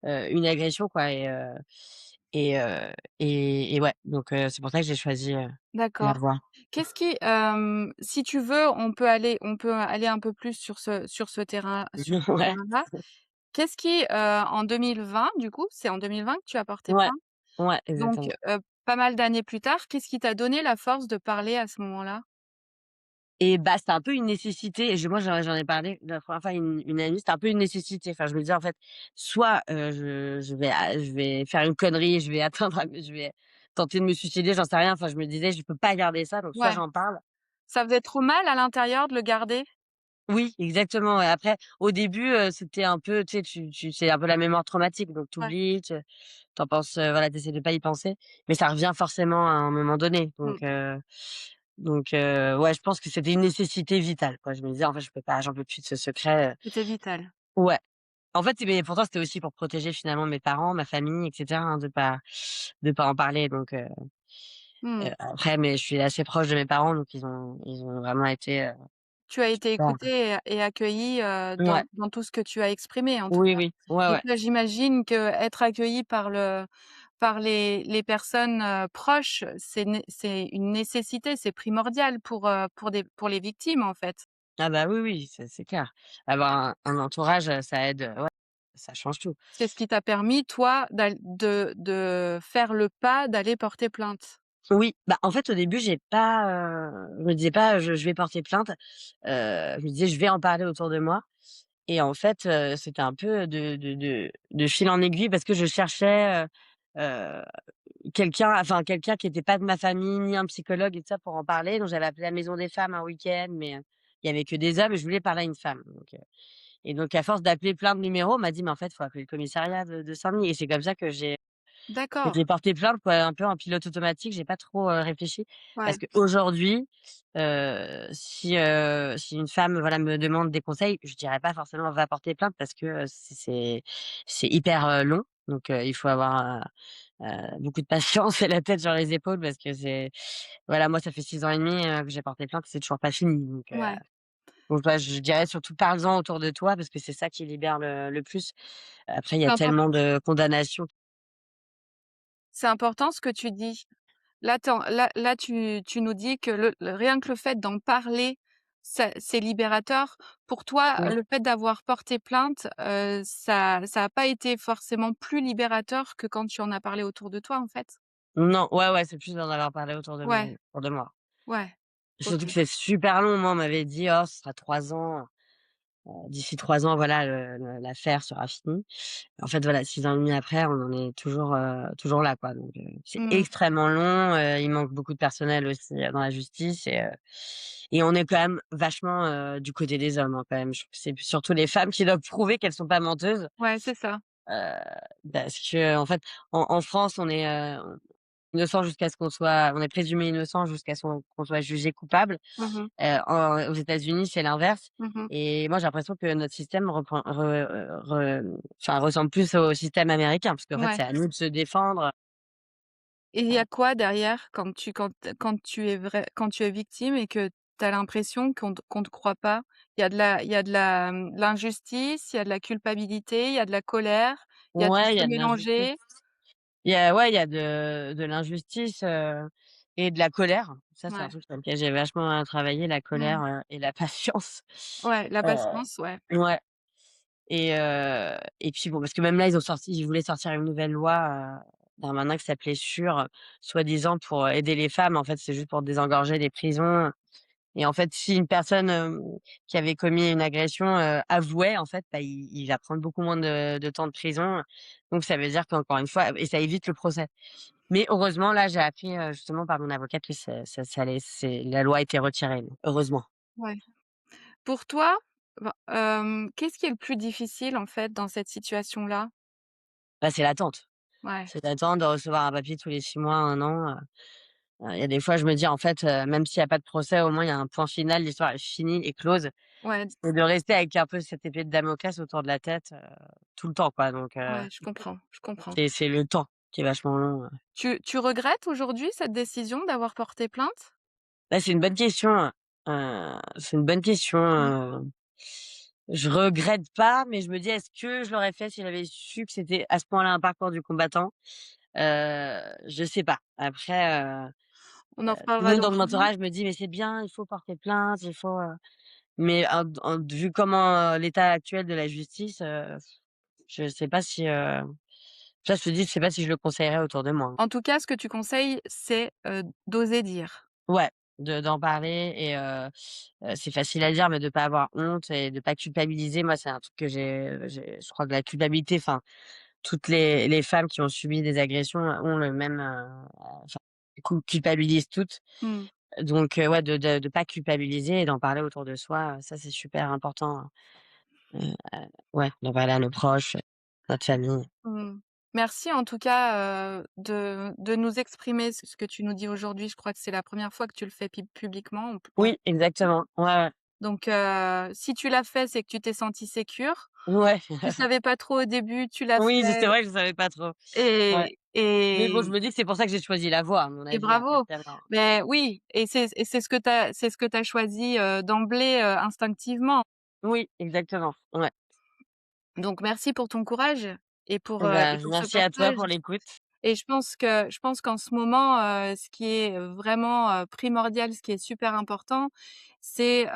une agression quoi et heu et ouais, donc c'est pour ça que j'ai choisi, la D'accord. voie. Qu'est-ce qui, si tu veux, on peut aller un peu plus sur ce Ouais, terrain-là. Qu'est-ce qui, en 2020 du coup, c'est en 2020 que tu as porté ouais, plainte? ouais, Donc, exactement. pas mal d'années plus tard, qu'est-ce qui t'a donné la force de parler à ce moment-là? Et bah, c'était un peu une nécessité et moi j'en ai parlé la première fois à une amie, c'était un peu une nécessité. Enfin, je me disais en fait, soit, je vais faire une connerie, je vais je vais tenter de me suicider, j'en sais rien. Enfin, je me disais: «Je peux pas garder ça, donc soit Ouais. j'en parle». Ça faisait trop mal à l'intérieur de le garder? Oui, exactement, ouais. Après, au début, c'était un peu, tu sais, tu c'est un peu la mémoire traumatique, donc tu Ouais. oublies, tu en penses, voilà, tu essaies de pas y penser, mais ça revient forcément à un moment donné, Mmh. ouais, je pense que c'était une nécessité vitale, quoi. Je me disais: «En fait, je peux pas, j'en peux plus de ce secret», C'était vital. ouais. En fait, mais pourtant, c'était aussi pour protéger finalement mes parents, ma famille et cetera, hein, de pas en parler, Mmh. après, mais je suis assez proche de mes parents, donc ils ont vraiment été, Tu as été super. écoutée et accueillie, Ouais. dans tout ce que tu as exprimé, en tout Oui, cas. oui. Ouais, Et ouais. toi, j'imagine qu'être accueilli par les personnes, proches, c'est une nécessité, c'est primordial pour les victimes, en fait. Ah bah, oui, oui, c'est clair. Avoir un entourage, ça aide, ouais, ça change tout. C'est ce qui t'a permis, toi, de faire le pas d'aller porter plainte? Oui, bah, en fait, au début, j'ai pas, je me disais pas: «Je vais porter plainte». Je me disais: «Je vais en parler autour de moi» et en fait, c'était un peu de fil en aiguille parce que je cherchais, heu, quelqu'un qui était pas de ma famille, ni un psychologue et tout ça pour en parler. Donc j'avais appelé la maison des femmes un week-end, mais il y avait que des hommes et je voulais parler à une femme. Donc à force d'appeler plein de numéros, on m'a dit: «Mais en fait, il faut appeler le commissariat de Saint-Denis» et c'est comme ça que D'accord, j'ai porté plainte quoi, un peu en pilote automatique. J'ai pas trop, réfléchi ouais, parce qu'aujourd'hui, si une femme, voilà, me demande des conseils, je dirais pas forcément: «Va porter plainte» parce que, c'est hyper, long. Donc il faut avoir, beaucoup de patience et la tête sur les épaules parce que voilà, moi ça fait 6 ans et demi, que j'ai porté plainte et c'est toujours pas fini. ouais. Donc ouais, je dirais surtout parle-en autour de toi parce que c'est ça qui libère le plus. Après il y C'est a impor tellement de condamnations. c'est important ce que tu dis. Là, tu nous dis que rien que le fait d'en parler, c'est libérateur. Pour toi, Oui. le fait d'avoir porté plainte, ça a pas été forcément plus libérateur que quand tu en as parlé autour de toi, en fait? Non, ouais, ouais, c'est plus d'en avoir parlé Ouais, autour de moi. ouais, Surtout OK. que c'est super long. Moi, on m'avait dit: «Oh, ce sera 3 ans, d'ici 3 ans, voilà, l'affaire sera finie». En fait, voilà, 6 ans et demi après, on en est toujours là, quoi. C'est Mmh. extrêmement long, il manque beaucoup de personnel aussi, dans la justice et on est quand même vachement, du côté des hommes, hein, quand même. Je trouve que c'est surtout les femmes qui doivent prouver qu'elles sont pas menteuses, Ouais, c'est ça. heu, parce qu'en fait, en France, on est, innocent jusqu'à ce on est présumé innocent jusqu'à ce qu'on soit jugé coupable. Mmh. Aux États-Unis, c'est l'inverse Mmh. et moi, j'ai l'impression que notre système enfin, ressemble plus au système américain parce qu'en fait, Ouais. c'est à nous de se défendre. Et il y Heu, a quoi derrière quand tu es victime et que tu as l'impression qu'on te croit pas? Il y a de l'injustice, il y a de la culpabilité, il y a de la colère, il y a tout ouais, il y ça a de l'injustice. mélangé? Ouais, il y a de l'injustice, et de la colère. Ça, c'est un Ouais. truc sur lequel j'ai vachement, travaillé, la Mmh. colère, et la patience. Ouais, la Heu, patience, ouais. ouais. Et puis bon, parce que même là, ils voulaient sortir une nouvelle loi, maintenant qui s'appelait SURE, soi-disant pour aider les femmes. En fait, c'est juste pour désengorger les prisons et en fait, si une personne, qui avait commis une agression, avouait, en fait, bah, il va prendre beaucoup moins de temps de prison. Donc ça veut dire qu'encore une fois et ça évite le procès. Mais heureusement, là, j'ai appris, justement par mon avocate que ça allait c'est la loi a été retirée, heureusement. Ouais. Pour toi, qu'est-ce qui est le plus difficile, en fait, dans cette situation-là? Bah, c'est l'attente. Ouais, C'est d'attendre de recevoir un papier tous les 6 mois, 1 an. Il y a des fois, je me dis: «En fait, même s'il y a pas de procès, au moins il y a un point final, l'histoire est finie et close» ouais, et de rester avec un peu cette épée de Damoclès autour de la tête, tout le temps, quoi. ouais, je comprends, je comprends. C'est le temps. qui est vachement long, Tu regrettes aujourd'hui cette décision d'avoir porté plainte? Là, c'est une bonne question, c'est une bonne question, Mmh. je regrette pas, mais je me dis: «Est-ce que je l'aurais fait si j'avais su que c'était à ce point-là un parcours du combattant?» Je sais pas. Après, On en tout le reparlera monde dans dans mon entourage me dit: «Mais c'est bien, il faut porter plainte, il faut», mais vu comment, l'état actuel de la justice, je sais pas si, ça je te dis, je sais pas si je le conseillerais autour de moi, hein. en tout cas, ce que tu conseilles, c'est, d'oser dire. Ouais, d'en parler et c'est facile à dire, mais de pas avoir honte et de pas culpabiliser. Moi, c'est un truc que j'ai je crois que la culpabilité, enfin, toutes les femmes qui ont subi des agressions ont le même, enfin, culpabilisent toutes. Mmh. Donc ouais, de pas culpabiliser et d'en parler autour de soi, ça, c'est super important, ouais, d'en parler à nos proches, notre famille. Mmh. Merci en tout cas, de nous exprimer ce que tu nous dis aujourd'hui. Je crois que c'est la première fois que tu le fais publiquement en Oui, exactement. Ouais, ouais. donc si tu l'as fait, c'est que tu t'es sentie sécure. Ouais. Tu savais pas trop au début, tu l'as Oui, c'est fait vrai que je savais pas trop. Ouais. et Mais bon, et je me dis que c'est pour ça que j'ai choisi la voie, à mon et avis, après bravo. peut-être, hein. Mais oui et c'est ce que tu as choisi, d'emblée, instinctivement. Oui, exactement, ouais. Donc merci pour ton courage et Bah, pour ce merci à toi partage. pour l'écoute. Et je pense qu'en ce moment, ce qui est vraiment, primordial, ce qui est super important, c'est,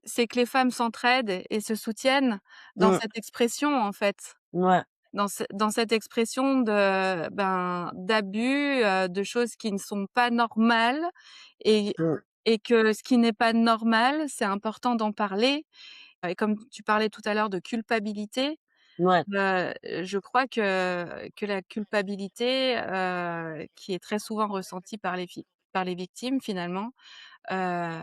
c'est que les femmes s'entraident et se soutiennent dans Mmh, cette expression, en fait. ouais, Dans cette expression de, d'abus, de choses qui ne sont pas normales et mmh, et que ce qui n'est pas normal, c'est important d'en parler et comme tu parlais tout à l'heure de culpabilité. ouais, Je crois que la culpabilité, qui est très souvent ressentie par les victimes finalement, heu,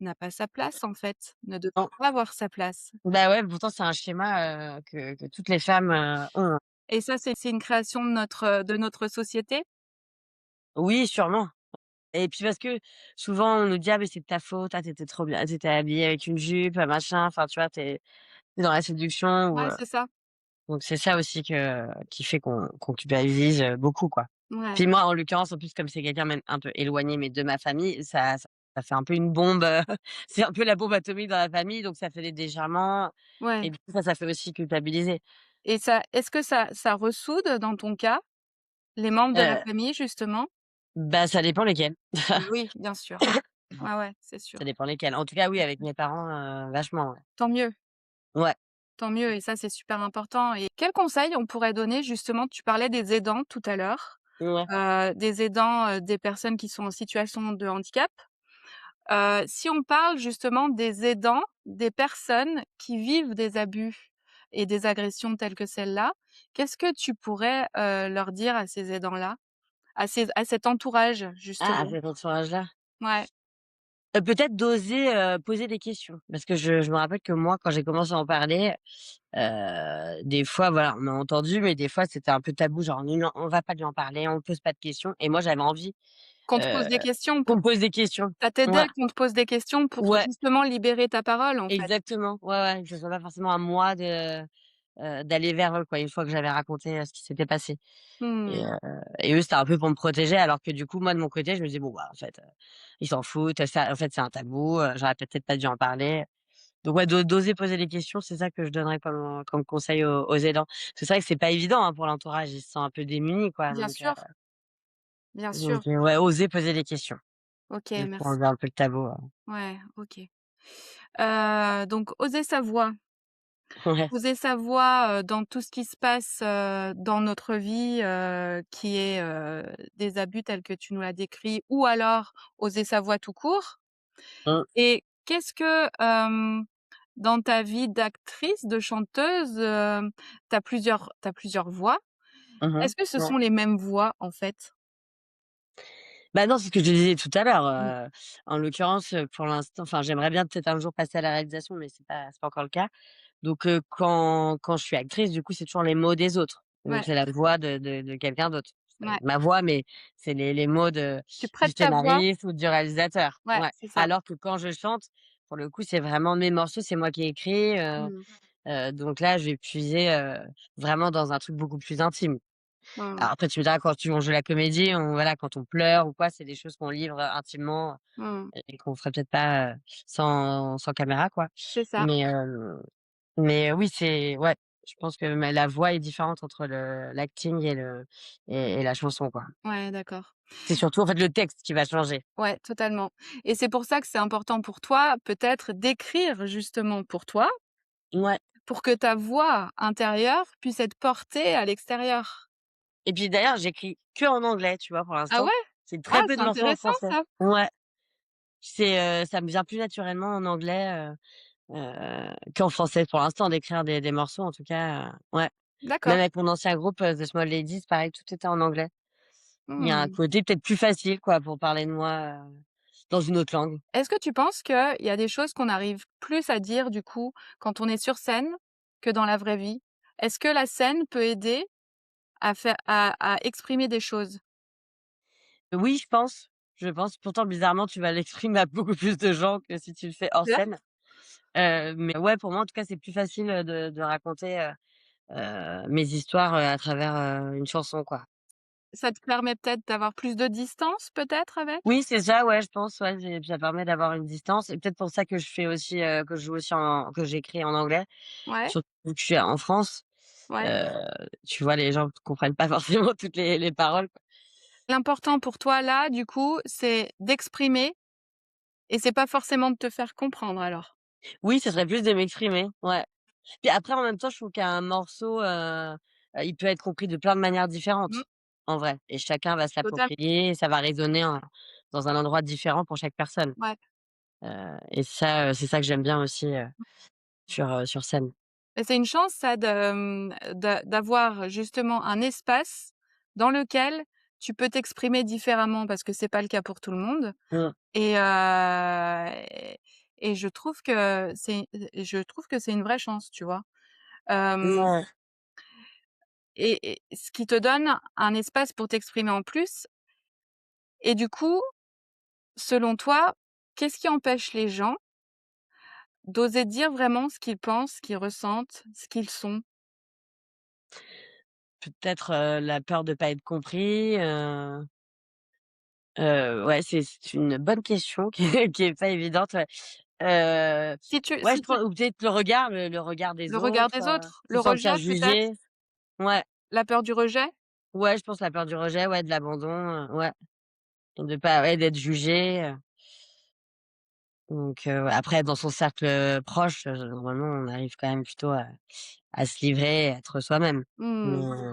n'a pas sa place en fait, ne devrait non. pas avoir sa place. Bah, ouais, pourtant c'est un schéma, que toutes les femmes, ont, hein. Et ça, c'est une création de notre société? Oui, sûrement et puis parce que souvent on nous dit: «Ah mais c'est de ta faute, ah tu étais trop bien, tu étais habillée avec une jupe, machin», enfin tu vois? Tu es dans la séduction ou Ouais, c'est ça. donc c'est ça aussi qui fait qu'on culpabilise, beaucoup, quoi. Ouais, Puis moi, en l'occurrence, en plus, comme c'est quelqu'un même un peu éloigné, mais de ma famille, ça fait un peu une bombe, c'est un peu la bombe atomique dans la famille, donc ça fait des déchirements ouais et du coup, ça fait aussi culpabiliser. et ça est-ce que ça ressoude dans ton cas, les membres de la Heu, famille justement? Bah, ça dépend lesquels. Oui, bien sûr. Ouais, ouais, c'est sûr. Ça dépend lesquels. En tout cas, oui, avec mes parents, vachement, ouais. Tant mieux. Ouais. Tant mieux et ça, c'est super important et quels conseils on pourrait donner justement? Tu parlais des aidants tout à l'heure, Ouais. des aidants, des personnes qui sont en situation de handicap. Si on parle justement des aidants, des personnes qui vivent des abus et des agressions telles que celle-là, qu'est-ce que tu pourrais, leur dire à ces aidants-là? À cet entourage Ah, à justement? cet entourage-là? Ouais, Peut-être d'oser, poser des questions parce que je me rappelle que moi, quand j'ai commencé à en parler, des fois, voilà, on m'a entendu, mais des fois, c'était un peu tabou, genre: «Non, non, on va pas lui en parler, on pose pas de questions» et moi, j'avais envie, qu'on te heu, pose des questions qu'on pour me pose des questions. ça Ouais, t'aidait qu'on te pose des questions pour ouais, justement libérer ta parole en fait? exactement. Ouais, ouais, que ce soit pas forcément à moi d'aller vers eux, quoi, une fois que j'avais raconté, ce qui s'était passé et Mmh. heu et eux, c'était un peu pour me protéger alors que du coup, moi, de mon côté, je me disais: «Bon, bah, en fait, ils s'en foutent, ça en fait, c'est un tabou, j'aurais peut-être pas dû en parler». Donc ouais, d'oser poser des questions, c'est ça que je donnerais comme conseil aux aidants. C'est vrai que c'est pas évident, hein, pour l'entourage, ils se sentent un peu démunis, quoi, Bien sûr, bien sûr. ouais, oser poser des questions, OK, juste pour merci. enlever un peu le tabou, Ouais, OK. Donc oser sa voix. ouais. Oser sa voix, dans tout ce qui se passe, dans notre vie, qui est, des abus tels que tu nous l'as décrit ou alors oser sa voix tout court. Mmh. Et qu'est-ce que, dans ta vie d'actrice, de chanteuse, tu as plusieurs voix. Mmh mh. Est-ce que ce Ouais. sont les mêmes voix, en fait? Bah, non, c'est ce que je disais tout à l'heure, Mmh. en l'occurrence, pour l'instant enfin, j'aimerais bien peut-être un jour passer à la réalisation, mais c'est pas encore le cas. Donc quand je suis actrice, du coup, c'est toujours les mots des autres. Donc Ouais, c'est la voix de quelqu'un d'autre. C'est ouais. ma voix, mais c'est les mots Tu du prêtes ta voix? scénariste ou du réalisateur. Ouais, Ouais. c'est ça. Alors que quand je chante, pour le coup, c'est vraiment mes morceaux, c'est moi qui ai écrit, Mmh. Donc là, je vais puiser, vraiment dans un truc beaucoup plus intime. Mmh. Alors après, tu me diras, quand on joue la comédie, voilà, quand on pleure ou quoi, c'est des choses qu'on livre intimement Mmh. et qu'on ferait peut-être pas, sans caméra, quoi. C'est ça. Mais, oui, c'est ouais, je pense que la voix est différente entre le l'acting et la chanson, quoi. Ouais, d'accord. C'est surtout, en fait, le texte qui va changer. Ouais, totalement et c'est pour ça que c'est important pour toi, peut-être, d'écrire justement pour toi, Ouais. pour que ta voix intérieure puisse être portée à l'extérieur. Et puis d'ailleurs, j'écris que en anglais, tu vois, pour Ah l'instant. ouais? C'est très Ah, peu c'est de morceaux en intéressant français. ça! Ouais, ça me vient plus naturellement en anglais, qu'en français pour l'instant d'écrire des morceaux en tout cas, ouais. Même D'accord. avec mon ancien groupe, The Small Ladies, pareil, tout était en anglais. Il y a un Mmh. côté peut-être plus facile quoi pour parler de moi, dans une autre langue. Est-ce que tu penses qu'il y a des choses qu'on arrive plus à dire, du coup, quand on est sur scène que dans la vraie vie? Est-ce que la scène peut aider à exprimer des choses? Oui, je pense. Pourtant bizarrement, tu vas l'exprimer à beaucoup plus de gens que si tu le fais hors C'est vrai? scène. Mais ouais, pour moi en tout cas, c'est plus facile, de raconter, mes histoires, à travers, une chanson quoi. Ça te permet peut-être d'avoir plus de distance, peut-être, avec? Oui, c'est ça, ouais, je pense, ouais, ça permet d'avoir une distance et peut-être pour ça que je fais aussi, que je joue aussi que j'écris en anglais, Ouais, surtout vu que je suis en France. ouais. Heu, Tu vois, les gens comprennent pas forcément toutes les paroles, quoi. L'important pour toi, là, du coup, c'est d'exprimer et c'est pas forcément de te faire comprendre, alors? Oui, ce serait plus de m'exprimer, ouais. Puis après, en même temps, je trouve qu'un morceau, il peut être compris de plein de manières Mmh, différentes, en vrai et chacun va se totalement, l'approprier et ça va résonner dans un endroit différent pour chaque personne, ouais et ça, c'est ça que j'aime bien aussi, sur scène. et c'est une chance ça d'avoir justement un espace dans lequel tu peux t'exprimer différemment parce que c'est pas le cas pour tout le monde Mmh. et heu et je trouve que c'est une vraie chance, tu vois? Hem Ouais. et ce qui te donne un espace pour t'exprimer en plus et du coup, selon toi, qu'est-ce qui empêche les gens d'oser dire vraiment ce qu'ils pensent, ce qu'ils ressentent, ce qu'ils sont? Peut-être, la peur de pas être compris, ouais, c'est une bonne question qui est pas évidente, ouais. Heu, Si tu ouais, si je tu pense ou peut-être le regard Le des regard autres, des autres, se le sentir rejet jugé. peut-être? Ouais, La peur du rejet? ouais, je pense la peur du rejet, ouais, de l'abandon, ouais, et de pas ouais, d'être jugé, donc ouais, après dans son cercle, proche, normalement, on arrive quand même plutôt à se livrer et à être soi-même. Mais Mmh,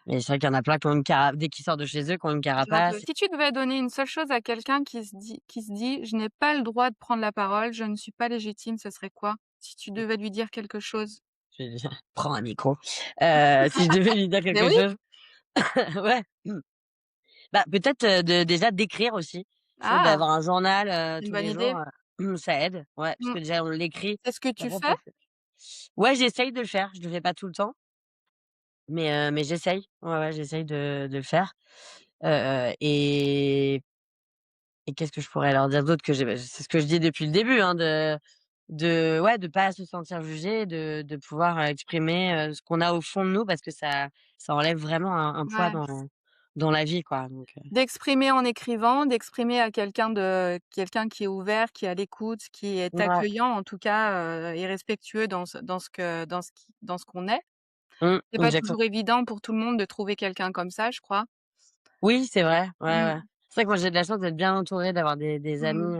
mais c'est vrai qu'il y en a plein qui ont une dès qu'ils sortent de chez eux, qui ont une carapace. si tu devais donner une seule chose à quelqu'un qui se dit: «Je n'ai pas le droit de prendre la parole, je ne suis pas légitime», ce serait quoi? Si tu devais lui dire quelque chose? Je vais dire: «Prends un micro». Si je devais lui dire Mais quelque oui! chose, ouais, bah, peut-être, de déjà d'écrire aussi. Je trouve Ah! d'avoir un journal, C'est une tous bonne les idée. jours, ça aide, ouais, parce Mmh. que déjà on l'écrit. C'est ce que tu Après fais? ouais, j'essaye de le faire, je le fais pas tout le temps, mais j'essaye. Ouais, ouais, j'essaye de le faire, et qu'est-ce que je pourrais leur dire d'autre que c'est ce que je dis depuis le début, hein, ouais, de pas se sentir jugé, de pouvoir, exprimer, ce qu'on a au fond de nous parce que ça enlève vraiment un poids Ouais. dans la vie, quoi, donc D'exprimer en écrivant, d'exprimer à quelqu'un qui est ouvert, qui est à l'écoute, qui est ouais. accueillant en tout cas, et respectueux dans ce qu'on est. C'est pas Exactement. toujours évident pour tout le monde de trouver quelqu'un comme ça, je crois. Oui, c'est vrai, ouais, ouais. Mmh. C'est vrai que moi j'ai de la chance d'être bien entourée, d'avoir des Mmh. amis,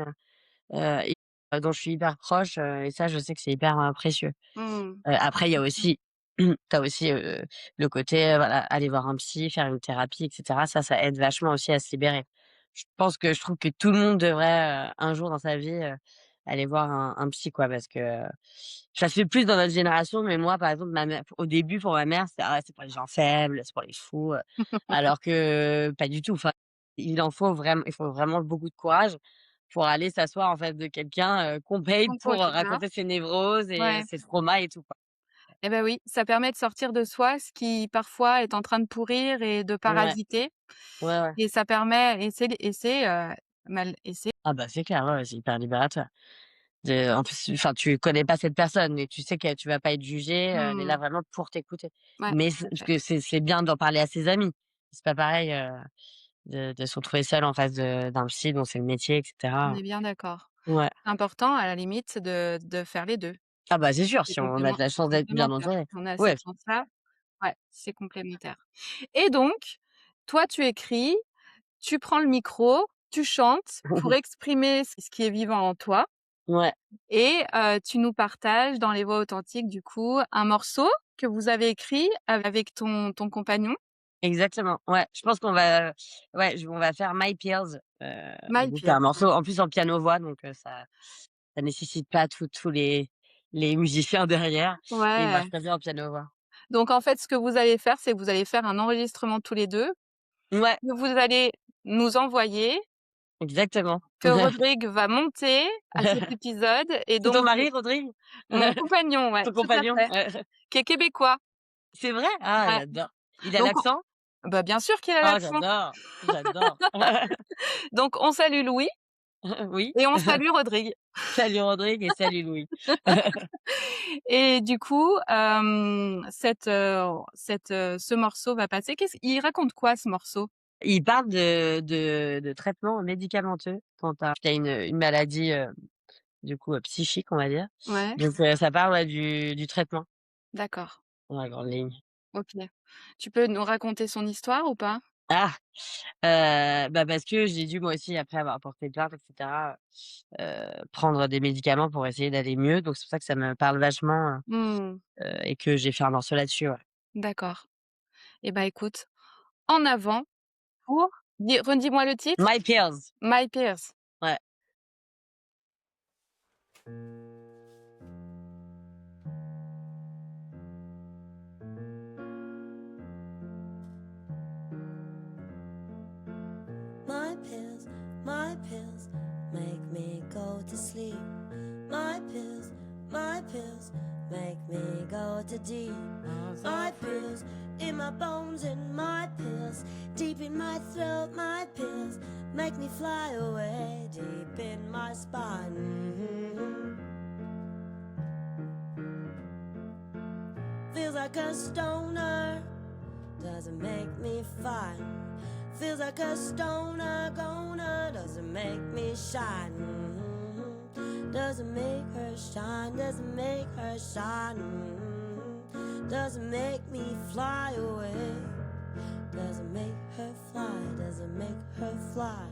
et dont je suis hyper proche, et ça je sais que c'est hyper, précieux. Mmh. Après il y a aussi tu as aussi, le côté, voilà, aller voir un psy, faire une thérapie et cetera. Ça aide vachement aussi à se libérer. Je trouve que tout le monde devrait, un jour dans sa vie, aller voir un psy, quoi, parce que, ça se fait plus dans notre génération, mais moi, par exemple, ma mère au début, pour ma mère, c'était: «Ah, c'est pour les gens faibles, c'est pour les fous», alors que pas du tout. Enfin, il faut vraiment beaucoup de courage pour aller s'asseoir en face de quelqu'un, qu'on paye Contre pour, quelqu'un. raconter ses névroses et Ouais. ses traumas et tout, quoi. Et bah, oui, ça permet de sortir de soi ce qui parfois est en train de pourrir et de Ouais, parasiter ouais, ouais. et ça permet et c'est mal et c'est Ah bah, c'est clair, ouais, ouais, c'est hyper libérateur. En plus, enfin, tu connais pas cette personne, mais tu sais que tu vas pas être jugé, elle est là Mmh. vraiment pour t'écouter. Ouais, Mais tout c à parce fait. que c'est bien d'en parler à ses amis. C'est pas pareil, de se retrouver seul en face d'un psy dont c'est le métier et On cetera. est bien d'accord. Ouais. Important à la limite, c'est de faire les 2. Ah bah, c'est sûr, C'est si on a de la c'est chance d'être bien complémentaire. entouré. Si on a Ouais. cette chance-là, ouais, c'est complémentaire. Et donc, toi tu écris, tu prends le micro, tu chantes pour exprimer ce qui est vivant en toi Ouais, et tu nous partages dans les voix authentiques du coup, un morceau que vous avez écrit avec ton compagnon, exactement. Ouais, je pense qu'on va ouais, on va faire My Pills, My donc c'est un Pills. morceau en plus en piano-voix, donc ça nécessite pas tous les musiciens derrière et il marche Ouais, très bien en piano-voix. donc en fait, ce que vous allez faire, c'est que vous allez faire un enregistrement tous les 2, Ouais, que vous allez nous envoyer, exactement. que Rodrigue va monter à cet épisode et C'est ton donc mari, Rodrigue? mon compagnon, ouais, Ton tout à compagnon? fait, qui est québécois. C'est vrai? Ah, Ouais, j'adore. Il a donc l'accent? bah, bien sûr qu'il a Ah, l'accent. j'adore, j'adore. Donc on salue Louis Oui. et on salue Rodrigue Salut Rodrigue et salut Louis. et du coup, ce morceau va passer. Il raconte quoi ce morceau? Il parle de traitements médicamenteux quand tu as une maladie, du coup, psychique, on va dire. Ouais, Donc ça parle, ouais, du traitement, d'accord, dans la grande ligne. OK. Tu peux nous raconter son histoire ou pas? Ah! Bah, parce que j'ai dû moi aussi après avoir porté plainte et cetera, prendre des médicaments pour essayer d'aller mieux. Donc c'est pour ça que ça me parle vachement, Mmh, et que j'ai fait un morceau là-dessus, ouais. d'accord. Et bah, écoute, en avant pour redis-moi le titre? My Pills. My Peers. Ouais. My pills make me go to sleep. My pills make me go to deep. My pills in my bones and my pills deep in my throat. My pills make me fly away deep in my spine. Feels like a stoner, doesn't make me fine. Feels like a stoner goner, doesn't make me shine. Doesn't make her shine, doesn't make her shine. Doesn't make me fly away. Doesn't make her fly, doesn't make her fly.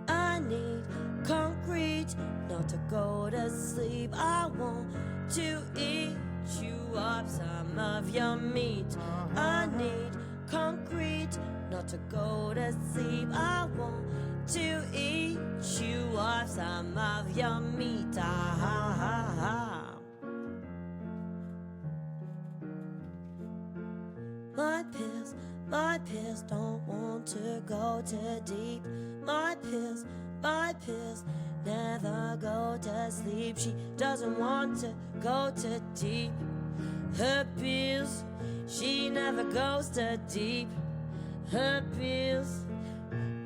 I need concrete, not to go to sleep. I want to eat you up some of your meat. I need concrete, not to go to sleep. I want to eat you up some of your meat. Ah, ah, ah, ah. My pills don't want to go too deep. My pills never go to sleep. She doesn't want to go too deep. Her pills, she never goes too deep. Her pills,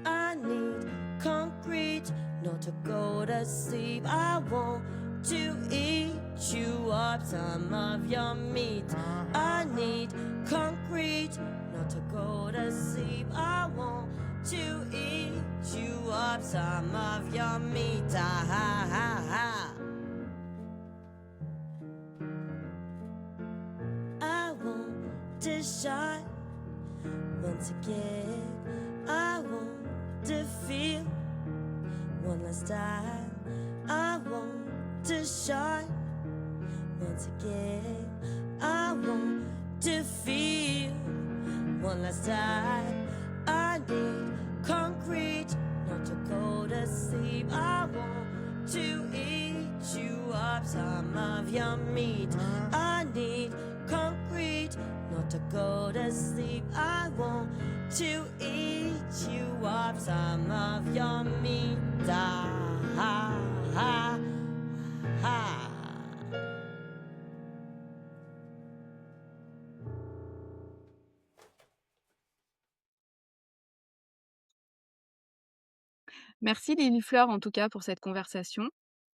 I need concrete, not to go to sleep. I want to eat you up some of your meat. I need concrete, not to go to sleep. I want to eat you up some of your meat. Ah, ha, ha, ha. I want to shine once again. I want to feel one last time. I want to shine once again. I want to feel one last time. I need concrete, not to go to sleep. I want to eat you up some of your meat. I need concrete, not to go to sleep. I want to eat you up some of your meat. Ah, ha, ha, ha. Merci Lily Fleur en tout cas pour cette conversation.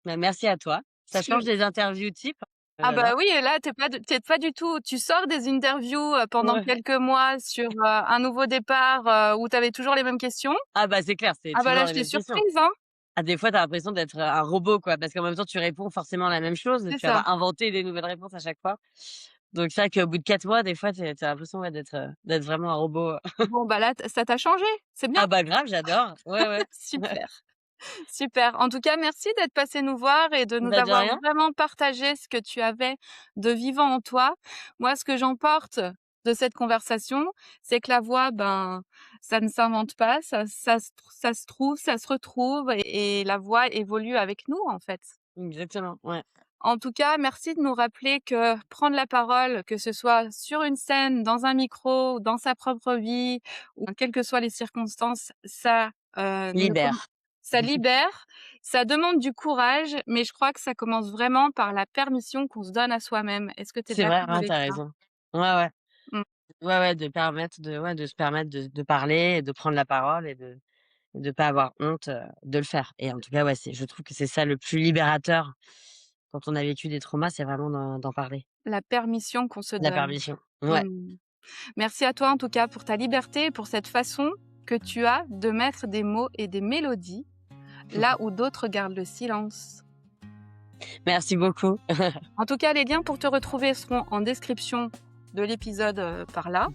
Bah, merci à toi. Ça Su change des interviews type, Ah là. bah oui, et là, tu pas du tout, tu sors des interviews, pendant Ouais. quelques mois sur, un nouveau départ, où tu avais toujours les mêmes questions. Ah bah, c'est clair, c'est Ah bah là, toujours les j'étais mêmes questions. surprise, hein. Ah, des fois, tu as l'impression d'être, un robot, quoi, parce qu'en même temps, tu réponds forcément la même chose, C'est tu vas ça. devoir inventer des nouvelles réponses à chaque fois. Donc c'est vrai qu'au bout de 4 mois, des fois, tu as l'impression, ouais, d'être vraiment un robot. Bon, bah là, ça t'a changé, c'est bien. Ah bah, grave, j'adore. Ouais, ouais. Ouais. Super, super. En tout cas, merci d'être passé nous voir et de nous Bah, de avoir rien. vraiment partagé ce que tu avais de vivant en toi. Moi, ce que j'emporte de cette conversation, c'est que la voix, ben, ça ne s'invente pas, ça se trouve, ça se retrouve et la voix évolue avec nous, en fait. Exactement, ouais. En tout cas, merci de nous rappeler que prendre la parole, que ce soit sur une scène, dans un micro, dans sa propre vie ou quelles que soient les circonstances, ça, ne com Libère. ça libère, ça demande du courage, mais je crois que ça commence vraiment par la permission qu'on se donne à soi-même. Est-ce que tu es C'est vrai, d'accord ouais, tu avec as ça? raison. Ouais, ouais. Mmh. Ouais, ouais, de se permettre de parler et de prendre la parole et de pas avoir honte, de le faire et en tout cas, ouais, je trouve que c'est ça le plus libérateur quand on a vécu des traumas, c'est vraiment d'en parler. La permission qu'on se La donne. permission. Ouais. Mmh. Merci à toi en tout cas pour ta liberté et pour cette façon que tu as de mettre des mots et des mélodies là où d'autres gardent le silence. Merci beaucoup. En tout cas, les liens pour te retrouver seront en description de l'épisode, par là.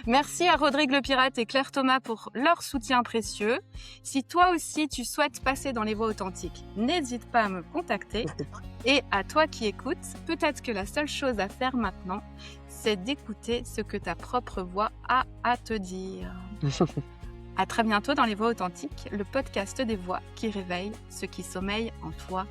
Merci à Rodrigue le Pirate et Claire Thomas pour leur soutien précieux. Si toi aussi tu souhaites passer dans les voix authentiques, n'hésite pas à me contacter. Et à toi qui écoutes, peut-être que la seule chose à faire maintenant, c'est d'écouter ce que ta propre voix a à te dire. À très bientôt dans les voix authentiques, le podcast des voix qui réveille ce qui sommeille en toi.